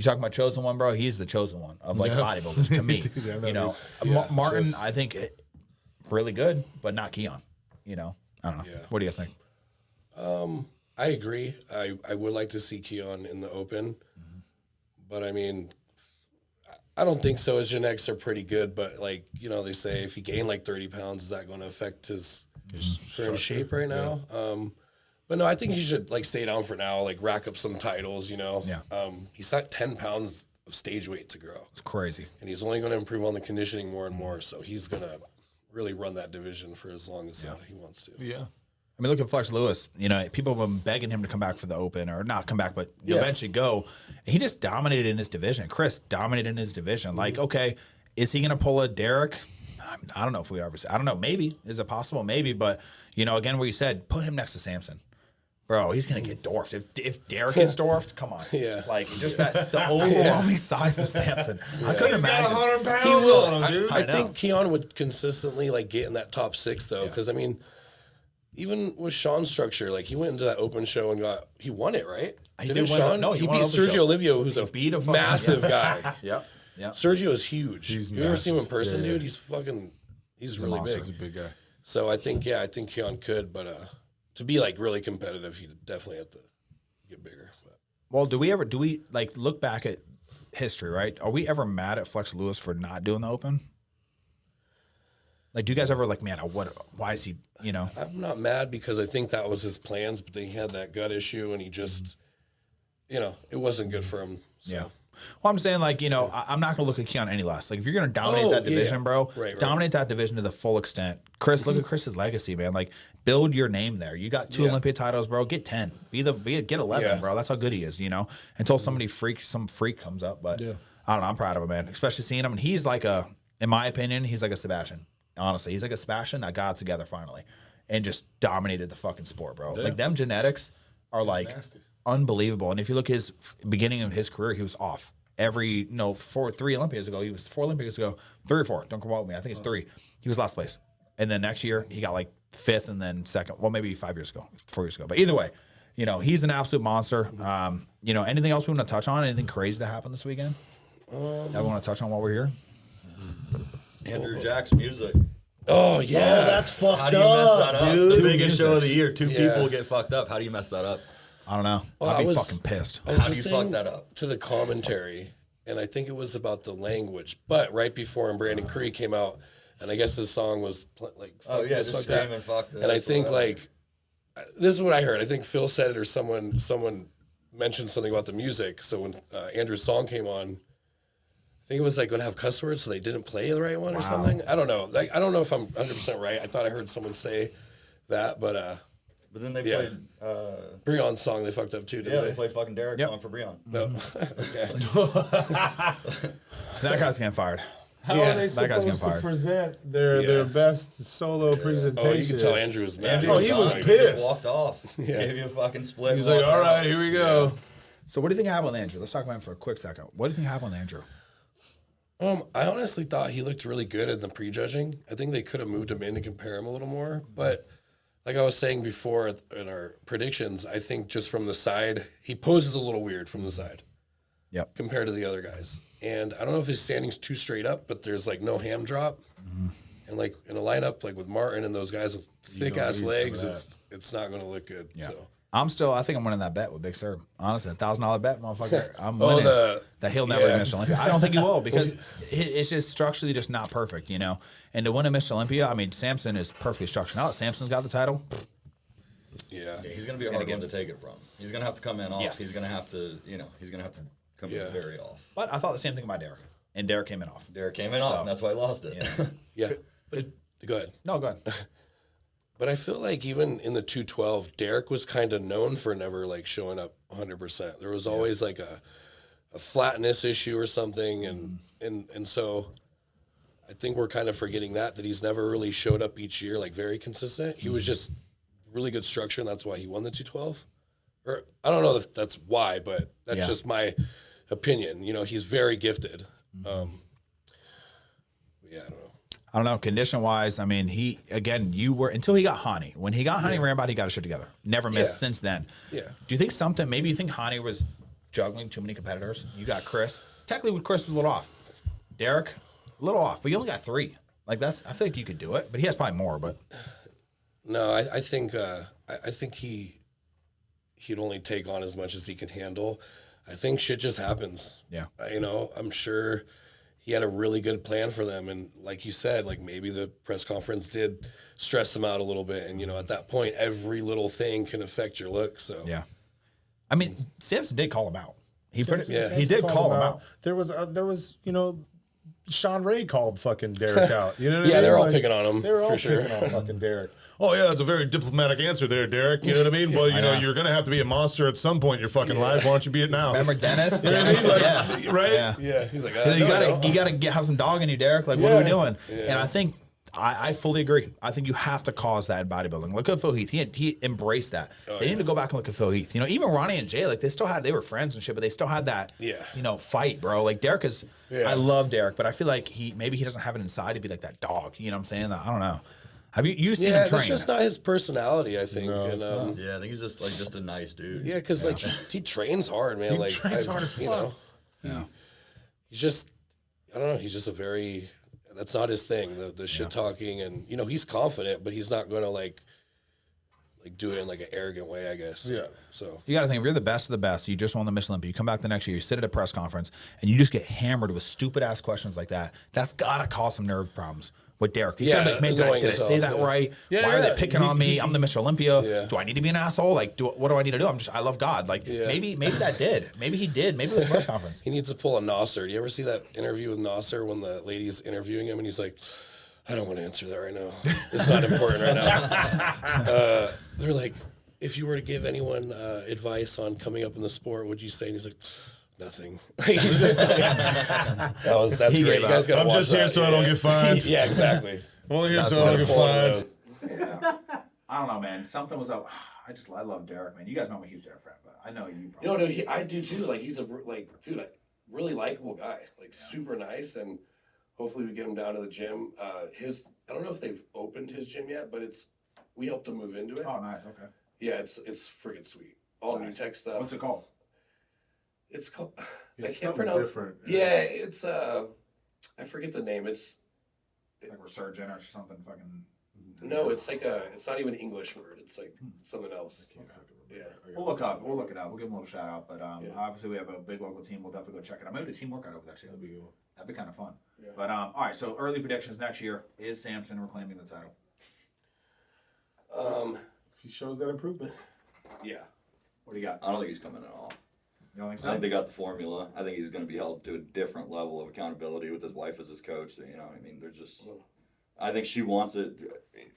talking about chosen one, bro? He's the chosen one of like bodybuilders to me. You know, Martin, I think really good, but not Keon. You know, I don't know. Yeah. What do you guys think? I agree. I would like to see Keon in the open, but I mean, I don't think so. His genetics are pretty good, but like, you know, they say if he gained like 30 pounds, is that going to affect his current shape right now? But no, I think he should like stay down for now, like rack up some titles, you know? Yeah. He's got 10 pounds of stage weight to grow. It's crazy. And he's only going to improve on the conditioning more and more. So he's going to really run that division for as long as he wants to. Yeah. I mean, look at Flex Lewis. You know, people have been begging him to come back for the Open, or not come back, but eventually go. He just dominated in his division. Chris dominated in his division. Like, okay, is he going to pull a Derek? I don't know if we ever. I don't know. Maybe is it possible? Maybe, but you know, again, where you said put him next to Samson, bro. He's going to get dwarfed. If Derek gets dwarfed, come on. Yeah. Like just that's the overwhelming size of Samson. I couldn't imagine. 100 pounds He will. on him, dude. I think Keon would consistently like get in that top 6 though, because I mean, even with Sean's structure, like he went into that Open show and he won it, right? He Didn't did win Sean? it. No, he won beat Open show. Sergio Olivio, who's a beat a fucking- massive guy. Yep. Yep. Sergio's huge. He's you ever see him in massive. person, Yeah, yeah. dude? He's really monster. big. He's a big guy. So I think Keon could, but to be like really competitive, he'd definitely have to get bigger. But. Well, do we like look back at history, right? Are we ever mad at Flex Lewis for not doing the Open? Like, do you guys ever like, man, why is he, you know? I'm not mad because I think that was his plans, but then he had that gut issue and he just, you know, it wasn't good for him. So. Yeah. Well, I'm saying, like, you know, I'm not going to look at Keon any less. Like, if you're going to dominate that division, bro, Right. dominate that division to the full extent. Chris, look at Chris's legacy, man. Like, build your name there. You got 2 Olympia titles, bro. Get 10. Get 11, bro. That's how good he is, you know, until some freak comes up. But I don't know. I'm proud of him, man, especially seeing him. And he's like in my opinion, he's like a Sebastian. Honestly, he's like a Sebastian that got together finally and just dominated the fucking sport, bro. Like, them genetics are like unbelievable. And if you look his beginning of his career, he was off. Every 3 Olympias ago, he was 4 Olympics ago, 3 or 4. Don't quote me. I think it's 3. He was last place, and then next year he got like 5th, and then 2nd. Well, maybe 4 years ago. But either way, you know, he's an absolute monster. You know, anything else we want to touch on? Anything crazy that happened this weekend that we want to touch on while we're here? Andrew Jack's music. Oh, yeah. That's fucked How do you mess that up? dude. The biggest show of the year. 2 Yeah. people get fucked up. How do you mess that up? I don't know. Well, I'd I be was- fucking pissed. I was How do you listening fuck that up? to the commentary, and I think it was about the language. But right before him, Brandon Curry came out, and I guess his song was like, Oh, yeah, this, just fuck that. screaming, fuck this. And I think or like, this is what I heard. I think Phil said it, or someone mentioned something about the music. So when Andrew's song came on, I think it was like going to have cuss words, so they didn't play the right one or something. I don't know. Like, I don't know if I'm 100% right. I thought I heard someone say that, but then they yeah. played. Breon's song they fucked up too, didn't Yeah, they? they played fucking Derek's song for Breon. No. Okay. That guy's getting fired. How Yeah, are they that guy's getting supposed to fired. present their best solo presentation? Oh, you can tell Andrew was mad. Andrew Oh, he was done. pissed. Just walked off. Gave you a fucking split. He's and like, walked all out. right, here we go. So what do you think happened with Andrew? Let's talk about him for a quick second. What do you think happened with Andrew? I honestly thought he looked really good in the prejudging. I think they could have moved him in to compare him a little more. But like I was saying before in our predictions, I think just from the side, he poses a little weird from the side. Yep. Compared to the other guys. And I don't know if his standing's too straight up, but there's like no ham drop. And like in a lineup like with Martin and those guys with thick ass need some legs, of it's not going to look good. Yeah. So. I think I'm winning that bet with Big Sur. Honestly, $1,000 bet, motherfucker. I'm winning the- that he'll never yeah. miss Olympia. I don't think he will because it's just structurally just not perfect, you know. And to win a Miss Olympia, I mean, Samson is perfectly structured. Now that Samson's got the title, Yeah. Yeah, he's going to be a hard one to take it from. He's going to have to come in off. Yes. He's going to have to, he's going to have to come in very off. but I thought the same thing about Derek, and Derek came in off. Derek came in off, and that's why he lost it. Yeah. But, go ahead. No, go ahead. But I feel like even in the 212, Derek was kind of known for never like showing up 100%. There was always like a flatness issue or something, and so I think we're kind of forgetting that he's never really showed up each year like very consistent. He was just really good structure, and that's why he won the 212. Or I don't know if that's why, but that's just my opinion. You know, he's very gifted. Yeah, I don't know. I don't know. Condition wise, I mean, until he got Hani. When he got Hani Rambat, he got his shit together. Never missed since then. Yeah. Do you think maybe you think Hani was juggling too many competitors? You got Chris. Technically, with Chris was a little off. Derek, a little off, but you only got 3. Like I feel like you could do it, but he has probably more. But No, I think he'd only take on as much as he can handle. I think shit just happens. Yeah. I'm sure he had a really good plan for them. And like you said, like maybe the press conference did stress him out a little bit. And, at that point, every little thing can affect your look. So, Yeah. I mean, Samson did call him out. He Samson did call him out. There was, Sean Ray called fucking Derek out. You know what I mean? Yeah, they're all picking on him. They're all for sure. picking on fucking Derek. Oh yeah, that's a very diplomatic answer there, Derek. You know what I mean? Well, you're gonna have to be a monster at some point in your fucking life. Why don't you be it now? Remember Dennis? You know what I mean? Like, Yeah. right? Yeah, he's like, You gotta have some dog in you, Derek. Like, what are we doing? Yeah. And I think I fully agree. I think you have to cause that in bodybuilding. Look at Phil Heath. He embraced that. They need to go back and look at Phil Heath. Even Ronnie and Jay, like they were friends and shit, but they still had that fight, bro. Like Derek is I love Derek, but I feel like maybe he doesn't have it inside to be like that dog. You know what I'm saying? I don't know. Have you seen him train? That's just not his personality, I think. No, and, Yeah, I think he's just a nice dude. yeah, because like he trains hard, man. He trains hard as fuck. He's just, I don't know. He's just that's not his thing. The shit talking, and he's confident, but he's not going to like do it in like an arrogant way, I guess. Yeah. So You got to think, if you're the best of the best, you just won the Miss Olympia, you come back the next year, you sit at a press conference, and you just get hammered with stupid ass questions like that. That's got to cause some nerve problems with Derek. He's gotta be like, man, did I say that right? Why are they picking on me? I'm the Mr. Olympia. Yeah. Do I need to be an asshole? Like, what do I need to do? I love God. Like, maybe that did. Maybe he did. Maybe it was a press conference. he needs to pull a Nasser. Do you ever see that interview with Nasser when the lady's interviewing him and he's like, I don't want to answer that right now. It's not important right now. They're like, if you were to give anyone advice on coming up in the sport, what'd you say? And he's like, nothing. He's just like, that's great. You guys gotta I'm watch just here that. so I don't get fined. Yeah, exactly. I'm only here That's so I don't get what I'm fined. I don't know, man. Something was up. I love Derek, man. You guys know I'm a huge Derek fan, but I know you probably. You know, dude, I do too. Like, he's a really likable guy. Like, super nice, and hopefully we get him down to the gym. I don't know if they've opened his gym yet, but we helped him move into it. Oh, nice. Okay. Yeah, it's freaking sweet. All new tech stuff. What's it called? It's called. Yeah, I can't something pronounce. different. Yeah, it's I forget the name. It's Like Resurgent or something fucking. no, it's like it's not even an English word. It's like something else. Yeah. We'll look it up. We'll give them a little shout out. But obviously we have a big local team. We'll definitely go check it out. Maybe do a team workout over there too. That'd be kind of fun. Yeah. But all right. So early predictions next year is Samson reclaiming the title. He shows that improvement. Yeah. What do you got? I don't think he's coming at all. You don't think I so? think they got the formula. I think he's going to be held to a different level of accountability with his wife as his coach. So, I mean, they're just. I think she wants it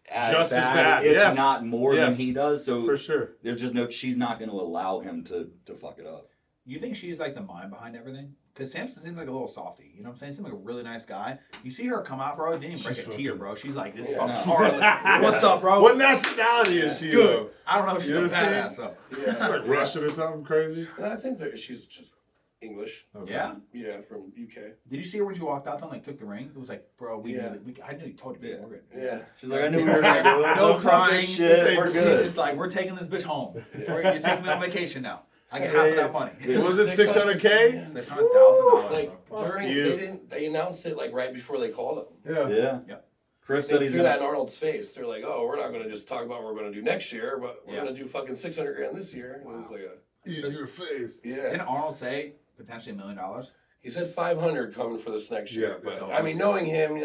Just as bad, if yes. not more than Yes. he does. So For sure. there's just she's not going to allow him to fuck it up. You think she's like the mind behind everything? Because Samson seems like a little softy. You know what I'm saying? Seems like a really nice guy. You see her come out, bro. Didn't even break a tear, bro. She's like this fucking hard. What's up, bro? What nationality is she? Good. I don't know if she's You know a what I'm badass saying? though. She's like Russian or something crazy. I think that she's just English. Okay. Yeah. Yeah, from UK. Did you see her when she walked out? Though, like took the ring. It was like, bro, Yeah. I knew you told you we're good. Yeah. She's like, I knew we were going to do it. No crying. Shit, we're good. It's like we're taking this bitch home. You're taking me on vacation now. I get half of that money. Was it 600K? $600,000. Like during they announced it like right before they called him. Yeah. Yeah. Chris said They he's threw going that in Arnold's face. They're like, "Oh, we're not going to just talk about what we're going to do next year, but we're Yeah. going to do fucking $600,000 this year." And it was like In your face. Didn't Arnold say potentially $1 million? he said 500 coming for this next year. Yeah, But so- I mean, knowing him,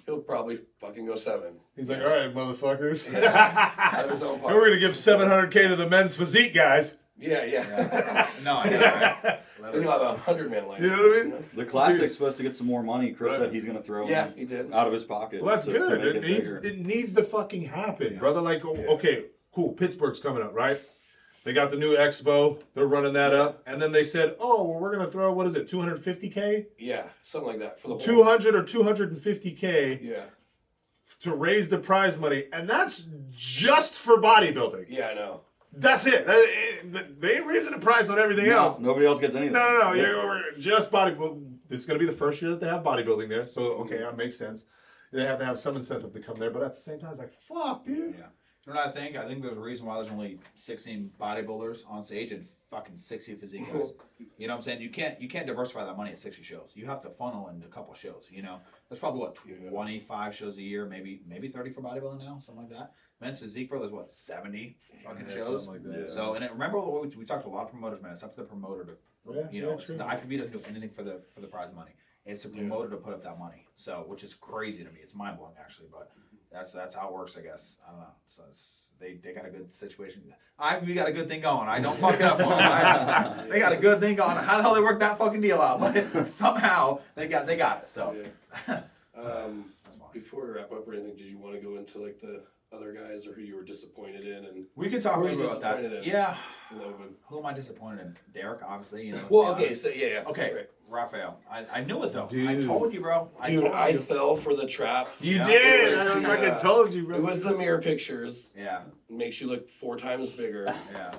he'll probably fucking go 7. He's like, all right, motherfuckers. Out of his own And we're pocket. going to give 700K to the men's physique guys. Yeah. No, I know, right? Then you'll have a 100-man line. You know what I mean? The Classic's supposed to get some more money. Chris Right. said he's going to throw Yeah, he did. out of his pocket. Well, that's to good. make It needs bigger. it needs to fucking happen, brother. Like, okay, cool. Pittsburgh's coming up, right? They got the new Expo. They're running that up, and then they said, "Oh, well, we're gonna throw what is it, 250K, Yeah, something like that for the whole. 200 or 250K Yeah. to raise the prize money, and that's just for bodybuilding. Yeah, I know. That's it. They ain't raising the price on everything No, else. nobody else gets anything. No. Yeah. You're just body. Well, it's going to be the first year that they have bodybuilding there. So, okay, that makes sense. They have to have some incentive to come there. But at the same time, it's like, fuck, dude. Yeah. You know what I think? I think there's a reason why there's only 16 bodybuilders on stage and fucking 60 physique guys. You know what I'm saying? You can't diversify that money at 60 shows. You have to funnel into a couple shows. There's probably 25 shows a year, maybe 30 for bodybuilding now, something like that. Men's physique, bro, there's 70 fucking shows. something like that. So, and remember we talked to a lot of promoters, man. It's up to the promoter to, Yeah, the IPB doesn't do anything for the prize money. It's a promoter to put up that money. So, which is crazy to me. It's mind blowing actually, but that's how it works, I guess. I don't know. So they got a good situation. We got a good thing going. I don't fuck it up. They got a good thing going. How the hell they worked that fucking deal out? But somehow they got it. So. Before we wrap up or anything, did you want to go into like the other guys or who you were disappointed in? And we could talk a little bit about that. In? Yeah. Who am I disappointed in? Derek, obviously. You know. Well, okay, so yeah. Okay, right. Raphael. I knew it though. Dude. I told you, bro. I fell for the trap. You did. I fucking told you, bro. It was the mirror pictures. Yeah. It makes you look 4 times bigger. Yeah.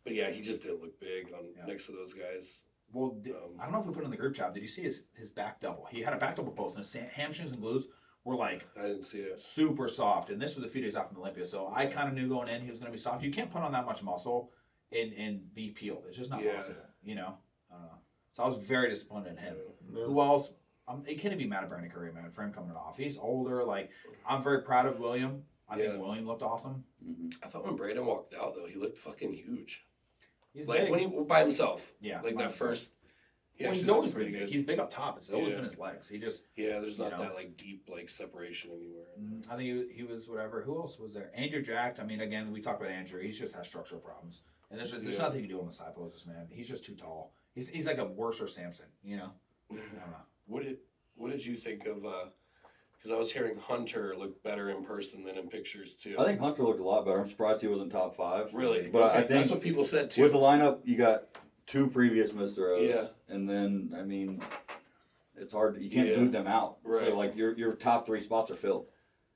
But yeah, he just didn't look big next to those guys. Well, I don't know if we put it in the group chat. Did you see his back double? He had a back double post, and his hamstrings and glutes were like I didn't see it. Super soft. And this was a few days after Olympia, so I kind of knew going in he was going to be soft. You can't put on that much muscle and be peeled. It's just not possible. You know. So I was very disappointed in him. Yeah. Who else? It can't be mad at Brandon Curry, man. For him coming off, he's older. Like I'm very proud of William. I think William looked awesome. Mm-hmm. I thought when Brandon walked out though, he looked fucking huge. He's like big. when he by himself. Yeah. Like that first. Well, he's always been big. He's big up top. It's always been his legs. He just there's not that like deep like separation anywhere. I think he was whatever. Who else was there? Andrew Jacked. I mean, again, we talked about Andrew. He just has structural problems, and there's nothing you can do on the side poses, man. He's just too tall. He's like a worse Samson, you know. I don't know. What did you think of? Because I was hearing Hunter look better in person than in pictures too. I think Hunter looked a lot better. I'm surprised he wasn't top 5. Really, but I think that's what people said too. With the lineup, you got 2 previous missed throws. Yeah. And then, I mean, it's hard. You can't boot them out. Right. So, like, your top 3 spots are filled.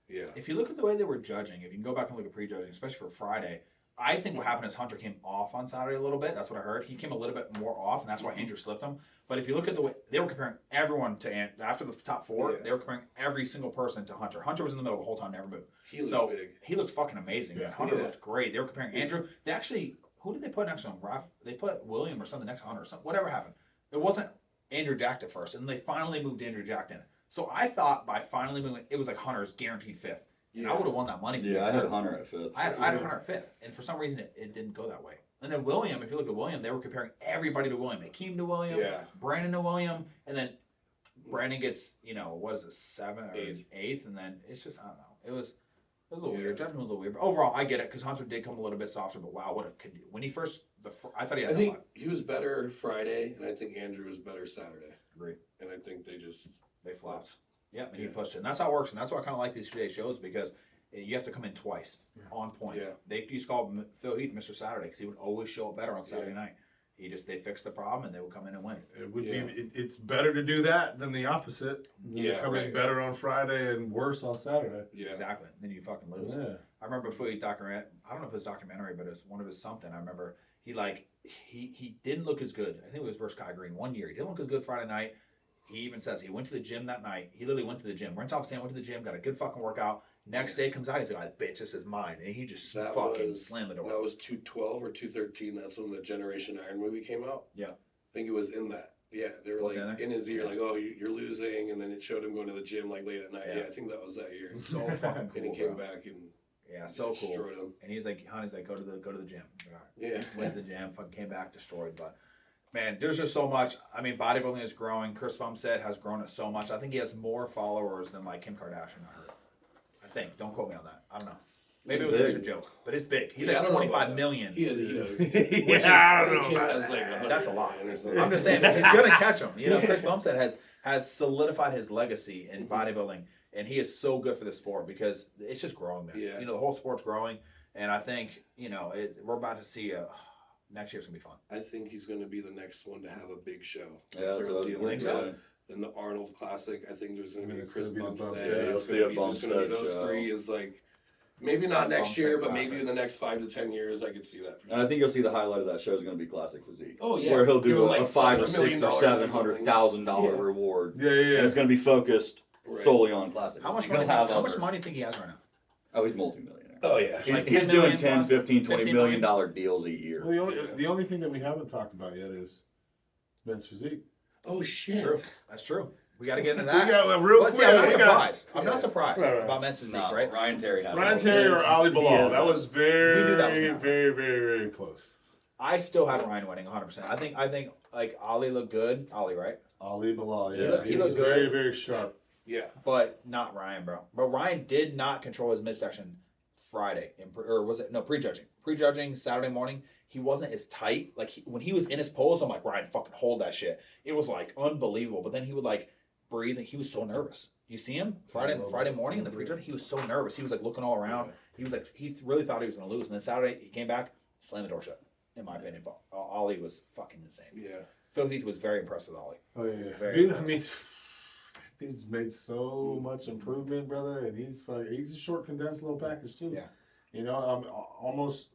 Yeah. If you look at the way they were judging, if you can go back and look at prejudging, especially for Friday, I think what happened is Hunter came off on Saturday a little bit. That's what I heard. He came a little bit more off, and that's why Andrew slipped him. But if you look at the way they were comparing everyone to after the top 4, they were comparing every single person to Hunter. Hunter was in the middle the whole time, never moved. He looked big. He looked fucking amazing. Yeah. Hunter looked great. They were comparing Andrew. They actually, who did they put next to him? They put William or something next to Hunter or something. Whatever happened. It wasn't Andrew Jacked at first, and they finally moved Andrew Jacked in. So I thought by finally moving, it was like Hunter's guaranteed 5th. And I would have won that money. Yeah, I had Hunter at 5th. I had Hunter at 5th, and for some reason it didn't go that way. And then William, if you look at William, they were comparing everybody to William. Akeem to William, Brandon to William, and then Brandon gets, 7th or 8th, and then it's just, I don't know. It was a little weird. Judgment was a little weird. But overall, I get it, because Hunter did come a little bit softer, but wow, when he first, I thought he had I think he was better Friday, and I think Andrew was better Saturday. Agreed. And I think they flopped. Yeah, and he pushed it. And that's how it works, and that's why I kind of like these 2-day shows, because you have to come in twice on point. Yeah. They used to call Phil Heath Mr. Saturday because he would always show up better on Saturday night. They fixed the problem and they would come in and win. It would be. It's better to do that than the opposite. Come in better on Friday and worse on Saturday. Yeah, exactly. Then you fucking lose. Yeah. I remember Phil Heath documentary. I don't know if it was documentary, but it was one of his something. I remember he didn't look as good. I think it was versus Kai Green one year. He didn't look as good Friday night. He even says he went to the gym that night. He literally went to the gym. Rinsed off, went to the gym, got a good fucking workout. Next day comes out, he's like, bitch, this is mine. And he just fucking slammed the door. That was 212 or 213. That's when the Generation Iron movie came out. Yeah. I think it was in that. Yeah, they were like in his ear, like, oh, you're losing. And then it showed him going to the gym like late at night. Yeah, I think that was that year. So fucking cool. And he came back and so cool. Destroyed him. And he's like, honey's like, go to the gym. Yeah. Went to the gym, fucking came back, destroyed. But man, there's just so much. I mean, bodybuilding is growing. Chris Bumstead has grown it so much. I think he has more followers than like Kim Kardashian. I heard. I think. Don't quote me on that. I don't know. Maybe it was just a joke, but it's big. He's like 25 million. He does. I don't know. That's a lot. I'm just saying, he's gonna catch him. Chris Bumstead has solidified his legacy in bodybuilding, and he is so good for the sport because it's just growing, man. Yeah. The whole sport's growing, and I think we're about to see next year's gonna be fun. I think he's gonna be the next one to have a big show. Yeah, There's the Olympia, then the Arnold Classic. I think there's gonna be a Chris Bumstead. Yeah, you'll see a Bumstead There's gonna be those show. 3 is like. Maybe not next year, but maybe in the next 5 to 10 years, I could see that. And I think you'll see the highlight of that show is going to be Classic Physique. Oh yeah, where he'll do like a $500,000 or $600,000 or $700,000 reward. Yeah. And it's going to be focused solely on Classic. How much money do you think he has right now? Oh, he's multi-millionaire. Oh yeah, He's doing 10, 15, $20 million deals a year. Well, the only thing that we haven't talked about yet is men's physique. Oh shit, True. That's true. We got to get into that. I'm not surprised about men's physique, right? Ryan Terry had Ryan Terry or Ali Bilal. That was very, we knew that was gonna very, very, very close. I still had Ryan winning 100%. I think like Ali looked good. Ali, right? Ali Bilal, He looked very, good. very sharp. Yeah. But not Ryan, bro. But Ryan did not control his midsection Friday, prejudging. Prejudging Saturday morning, he wasn't as tight. Like when he was in his pose, I'm like, Ryan, fucking hold that shit. It was like unbelievable. But then he would like breathe, and he was so nervous. You see him Friday morning in the prejudging, he was so nervous. He was like looking all around. He was like, he really thought he was gonna lose. And then Saturday he came back, slammed the door shut. In my opinion, but Ollie was fucking insane. Yeah. Phil Heath was very impressed with Ollie. Oh yeah, Very dude. I impressed. mean, dude's made so much improvement, brother, and he's a short, condensed little package too. Yeah. You know, almost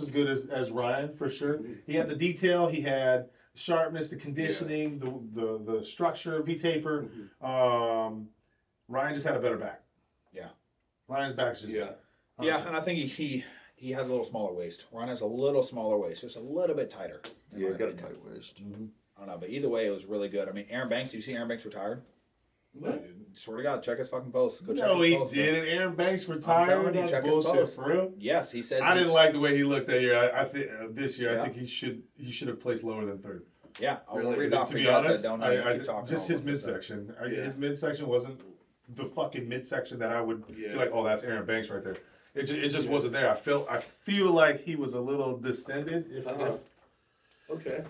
as good as Ryan for sure. He had the detail, he had sharpness, the conditioning, the structure, V taper. Ryan just had a better back. Yeah. Ryan's back's just better. Yeah, and I think he has a little smaller waist. Ryan has a little smaller waist, just a little bit tighter. Yeah, he's got a tight waist. I don't know, but either way, it was really good. I mean, Aaron Banks, you see Aaron Banks retired? Swear to God, check his fucking post. Go check No, his he post, didn't. Aaron Banks telling retired. you, That's check his bullshit post. for real. Yes, he says. I didn't like the way he looked that year. I think this year, Yeah. I think he should have placed lower than third. Yeah, I'll Really? read it off To for be you guys honest, that don't know. You keep talking just all his over the place. midsection. His midsection wasn't the fucking midsection that I would be Yeah. like, oh, that's Aaron Banks right there. It just wasn't there. I feel like he was a little distended. If Okay.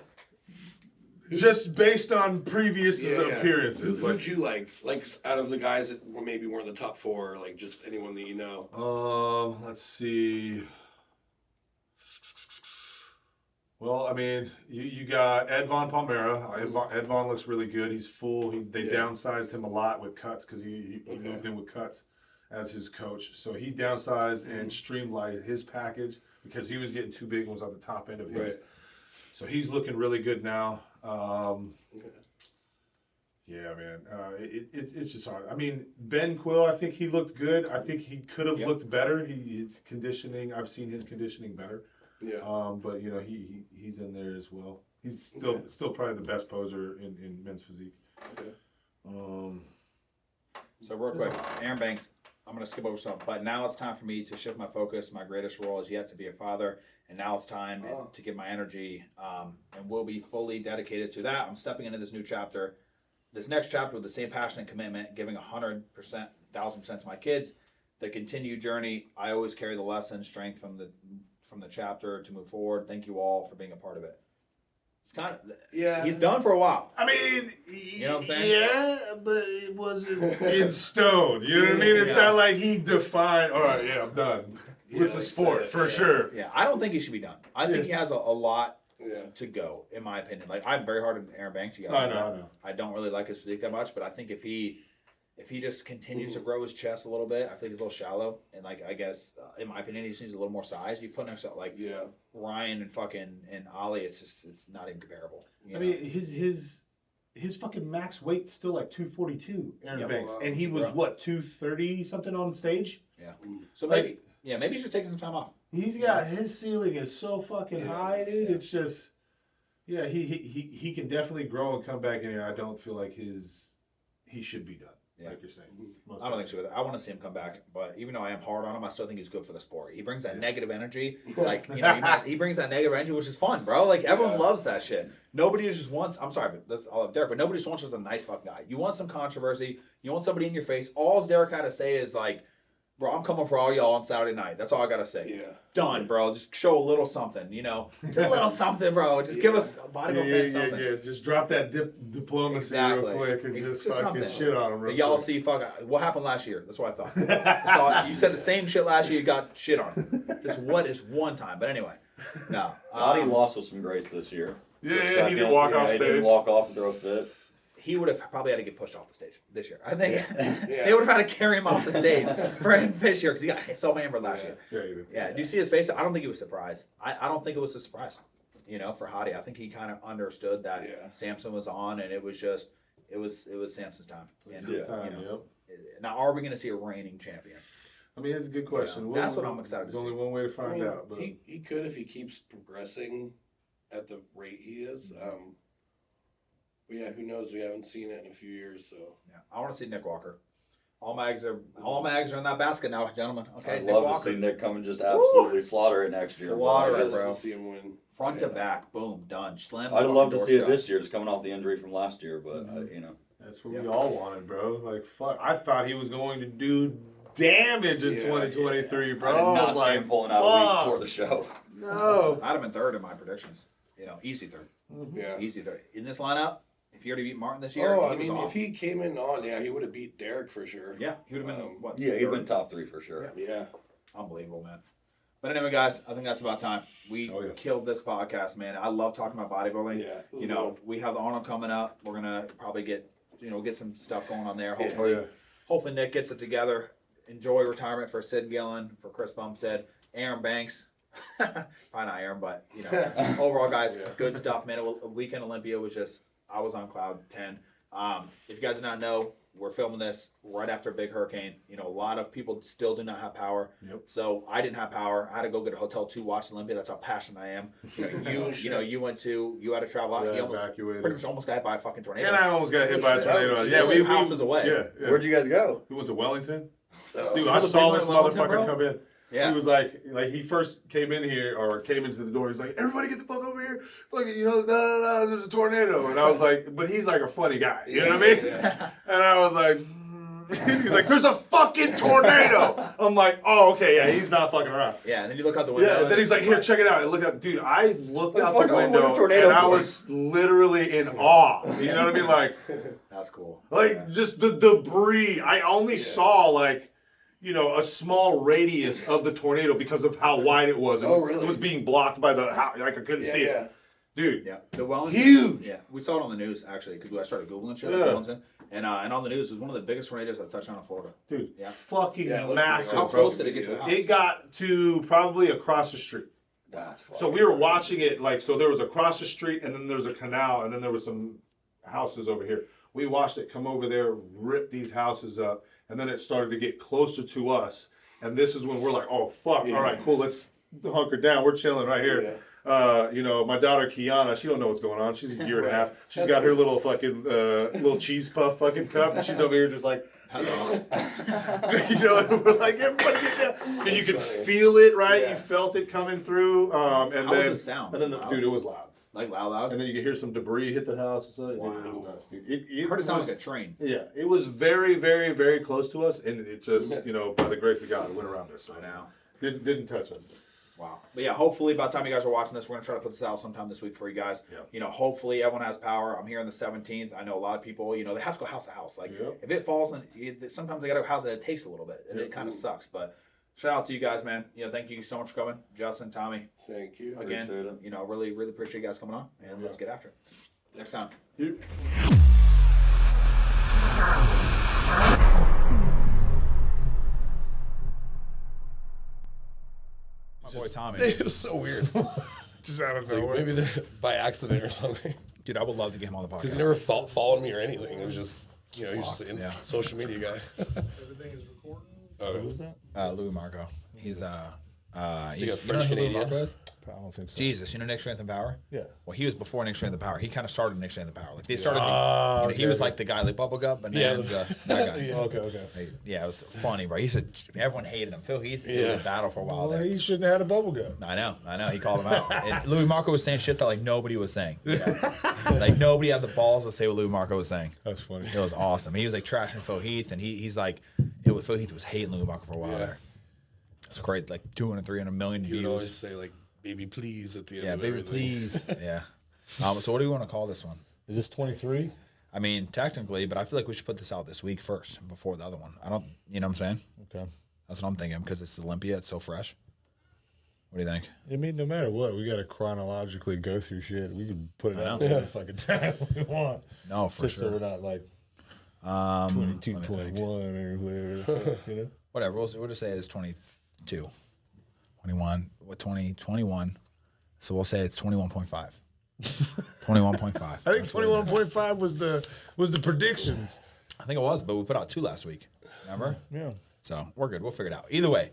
just based on previous appearances, Who'd you like out of the guys that maybe weren't the top four, like just anyone that you know? let's see. Well, I mean, you got Ed Von Palmera. Ed Von looks really good. He's full. They downsized him a lot with cuts because he moved in with cuts as his coach. So he downsized and streamlined his package because he was getting too big and was at the top end of his. Right. So he's looking really good now. Yeah, man. It's just hard. I mean, Ben Quill, I think he looked good. I think he could have looked better. His conditioning, I've seen his conditioning better. Yeah. But you know, he's in there as well. He's still probably the best poser in men's physique. Okay. So real quick, Aaron Banks, I'm going to skip over some, but now it's time for me to shift my focus. My greatest role is yet to be a father, and now it's time to give my energy, and will be fully dedicated to that. I'm stepping into this new chapter, this next chapter with the same passion and commitment, giving 100%, 1,000% to my kids. The continued journey, I always carry the lesson, strength from the chapter to move forward. Thank you all for being a part of it. It's kind of he's done for a while. I mean, you know what I'm saying? Yeah, but it wasn't in stone. You know what I mean? It's not like he defined. All right, I'm done with the sport for sure. Yeah, I don't think he should be done. I think he has a lot Yeah. to go, in my opinion. Like, I'm very hard on Aaron Banks. You guys I know know, that. I know. I don't really like his physique that much, but I think if he just continues to grow his chest a little bit, I think he's a little shallow. And like, I guess in my opinion, he just needs a little more size. You put next to like Ryan and Ollie, it's not even comparable. I mean, his fucking max weight still like 242, Aaron Banks, and he was what 230 something on stage. Yeah. So maybe he's just taking some time off. He's got his ceiling is so fucking high, dude. It's just, he can definitely grow and come back in here. I don't feel like he should be done. Yeah. Like you're saying. I don't think so either. I want to see him come back, but even though I am hard on him, I still think he's good for the sport. He brings that negative energy, like he brings that negative energy, which is fun, bro. Like everyone loves that shit. Nobody just wants. I'm sorry, but that's all of Derek. But nobody just wants just a nice fucking guy. You want some controversy. You want somebody in your face. All Derek had to say is like, bro, I'm coming for all y'all on Saturday night. That's all I gotta say. Yeah. Done, bro. Just show a little something, just a little something, bro. Just give us a bodybuilding something. Yeah. Just drop that diplomacy real quick and It's just fucking something. shit on him real Y'all quick. see, what happened last year? That's what I thought. You said the same shit last year. You got shit on. Just one time. But anyway, no. Hadi lost with some grace this year. Yeah, he didn't walk off He stage. didn't walk off and throw a fit. He would have probably had to get pushed off the stage this year. I think they would have had to carry him off the stage for him this year because he got so hammered last year. Yeah, he did. Yeah. Do you see his face? I don't think he was surprised. I don't think it was a surprise. For Hadi, I think he kind of understood that Samson was on, and it was Samson's time. It's his time, yep. Now, are we going to see a reigning champion? I mean, it's a good question. That's what I'm excited to There's see. only one way to find out. But He could if he keeps progressing at the rate he is. But yeah, who knows? We haven't seen it in a few years, so Yeah, I want to see Nick Walker. All my eggs are in that basket now, gentlemen. Okay, I'd Nick love Walker. to see Nick come and just absolutely slaughter it next year. Slaughter but I it, just- bro. To see him win. Front to back, boom, done. Slam. I'd the love to fucking see it door this shut. year, just coming off the injury from last year. But you know, That's what we all wanted, bro. Like, fuck. I thought he was going to do damage in 2023, bro. I did not was see him pulling out a week fuck. before the show. No. I'd have been third in my predictions. You know, easy third. Yeah. Easy third. In this lineup, if he already beat Martin this year, Oh, I he was mean, off. if he came in on, he would have beat Derek for sure. Yeah, he would have been what? Yeah, he'd third? been top 3 for sure. Yeah. Unbelievable, man. But anyway, guys, I think that's about time. We killed this podcast, man. I love talking about bodybuilding. Yeah, You know, we have the Arnold coming up. We're gonna probably get some stuff going on there. Hopefully, hopefully Nick gets it together. Enjoy retirement for Sid Gillen, for Chris Bumstead, Aaron Banks. Probably not Aaron, but overall, guys, good stuff, man. Weekend Olympia was just, I was on cloud 10. If you guys do not know, we're filming this right after a big hurricane. You know, a lot of people still do not have power. Yep. So I didn't have power. I had to go get a hotel to watch Olympia. That's how passionate I am. You had to travel out. Yeah, You almost evacuated. pretty much almost got hit by a fucking tornado. And I almost got hit by a tornado. shit. Yeah, we houses away. Yeah. Where'd you guys go? We went to Wellington. So, Dude, you I know the saw big this one in Wellington, motherfucker bro? come in. Yeah. He was like he first came in here or came into the door. He's like, everybody get the fuck over here. Look, no, there's a tornado. And I was like, but he's like a funny guy. You know what I mean? And I was like, he's like, there's a fucking tornado. I'm like, oh, okay, yeah, he's not fucking around. Yeah, and then you look out the window. Yeah, and then he's like, here, check it out. And look up, dude, I looked out fuck the do I look window at a tornado and I for? was literally in awe. You know what I mean? Like, That's cool. just the debris. I only saw a small radius of the tornado because of how wide it was. Oh, really? It was being blocked by the house. Like I couldn't see it. Dude. Yeah, the Wellington. Huge. Yeah, we saw it on the news actually because I started googling shit Yeah. like Wellington, and on the news it was one of the biggest tornadoes that touched down in Florida. Dude. Yeah. Fucking Yeah, it looked massive. How bro. close did it get to the house? It got to probably across the street. That's fucking So we were watching it so there was across the street and then there's a canal and then there was some houses over here. We watched it come over there, rip these houses up, and then it started to get closer to us. And this is when we're like, oh fuck, all right, cool, let's hunker down. We're chilling right here. My daughter Kiana, she don't know what's going on. She's a year and a half. She's got her little fucking little cheese puff fucking cup, and she's over here just like, we're like, everybody get down. And you could feel it, right? Yeah. You felt it coming through. And How then was the sound? And then Loud? dude, it was loud. Like loud. And then you could hear some debris hit the house. So Wow. it was nuts, dude. I heard it sound like a train. Yeah, it was very, very, very close to us, and it just, by the grace of God, it went around us. So I know. Didn't touch us. Wow. But yeah, hopefully by the time you guys are watching this, we're gonna try to put this out sometime this week for you guys. Yeah. Hopefully everyone has power. I'm here on the 17th. I know a lot of people. They have to go house to house. Like if it falls, and sometimes they got to go house, and it takes a little bit, and it kind of sucks. But shout out to you guys, man. Thank you so much for coming, Justin, Tommy. Thank you. Again, Appreciate it. really, really appreciate you guys coming on, and let's get after it. Next time. My boy Tommy. It was so weird. Just out of It's like maybe by accident or something. Dude, I would love to get him on the podcast. Because he never followed me or anything. It was just, he's just a yeah. social media guy. Everything is recording. Oh, Who's that? Louis Marco. He's he he's a French who Louis Canadian? Marco is? I don't think so. Jesus, Nick Strength and Power? Yeah. Well, he was before Nick Strength and Power. He kind of started Nick Strength and Power. Like they started. He was like the guy like Bubblegum, but that guy. Okay. Yeah, it was funny, bro. He said everyone hated him. Phil Heath was a battle for a while there. He shouldn't have had a bubble gun. I know. He called him out. And Louis Marco was saying shit that like nobody was saying. Like nobody had the balls to say what Louis Marco was saying. That's funny. It was awesome. He was like trashing Phil Heath, and he's like, Phil Heath was hating Louis Marco for a while there. It was great, like 200, 300 million He would always views. say, like, baby, please at the end Yeah, of baby, everything. please. Yeah. So what do you want to call this one? Is this 23? I mean, technically, but I feel like we should put this out this week first before the other one. I don't, you know what I'm saying? Okay. That's what I'm thinking because it's Olympia. It's so fresh. What do you think? I mean, no matter what, we got to chronologically go through shit. We can put it out there fucking time we want. No, for Just sure. so we're not like 22, let me 21 or whatever. Whatever. We'll just say it's 22. 21. What, 20, 21. So we'll say it's 21.5. 21.5. I think 21.5 was the predictions. I think it was, but we put out 2 last week. Remember? Yeah. So we're good. We'll figure it out. Either way,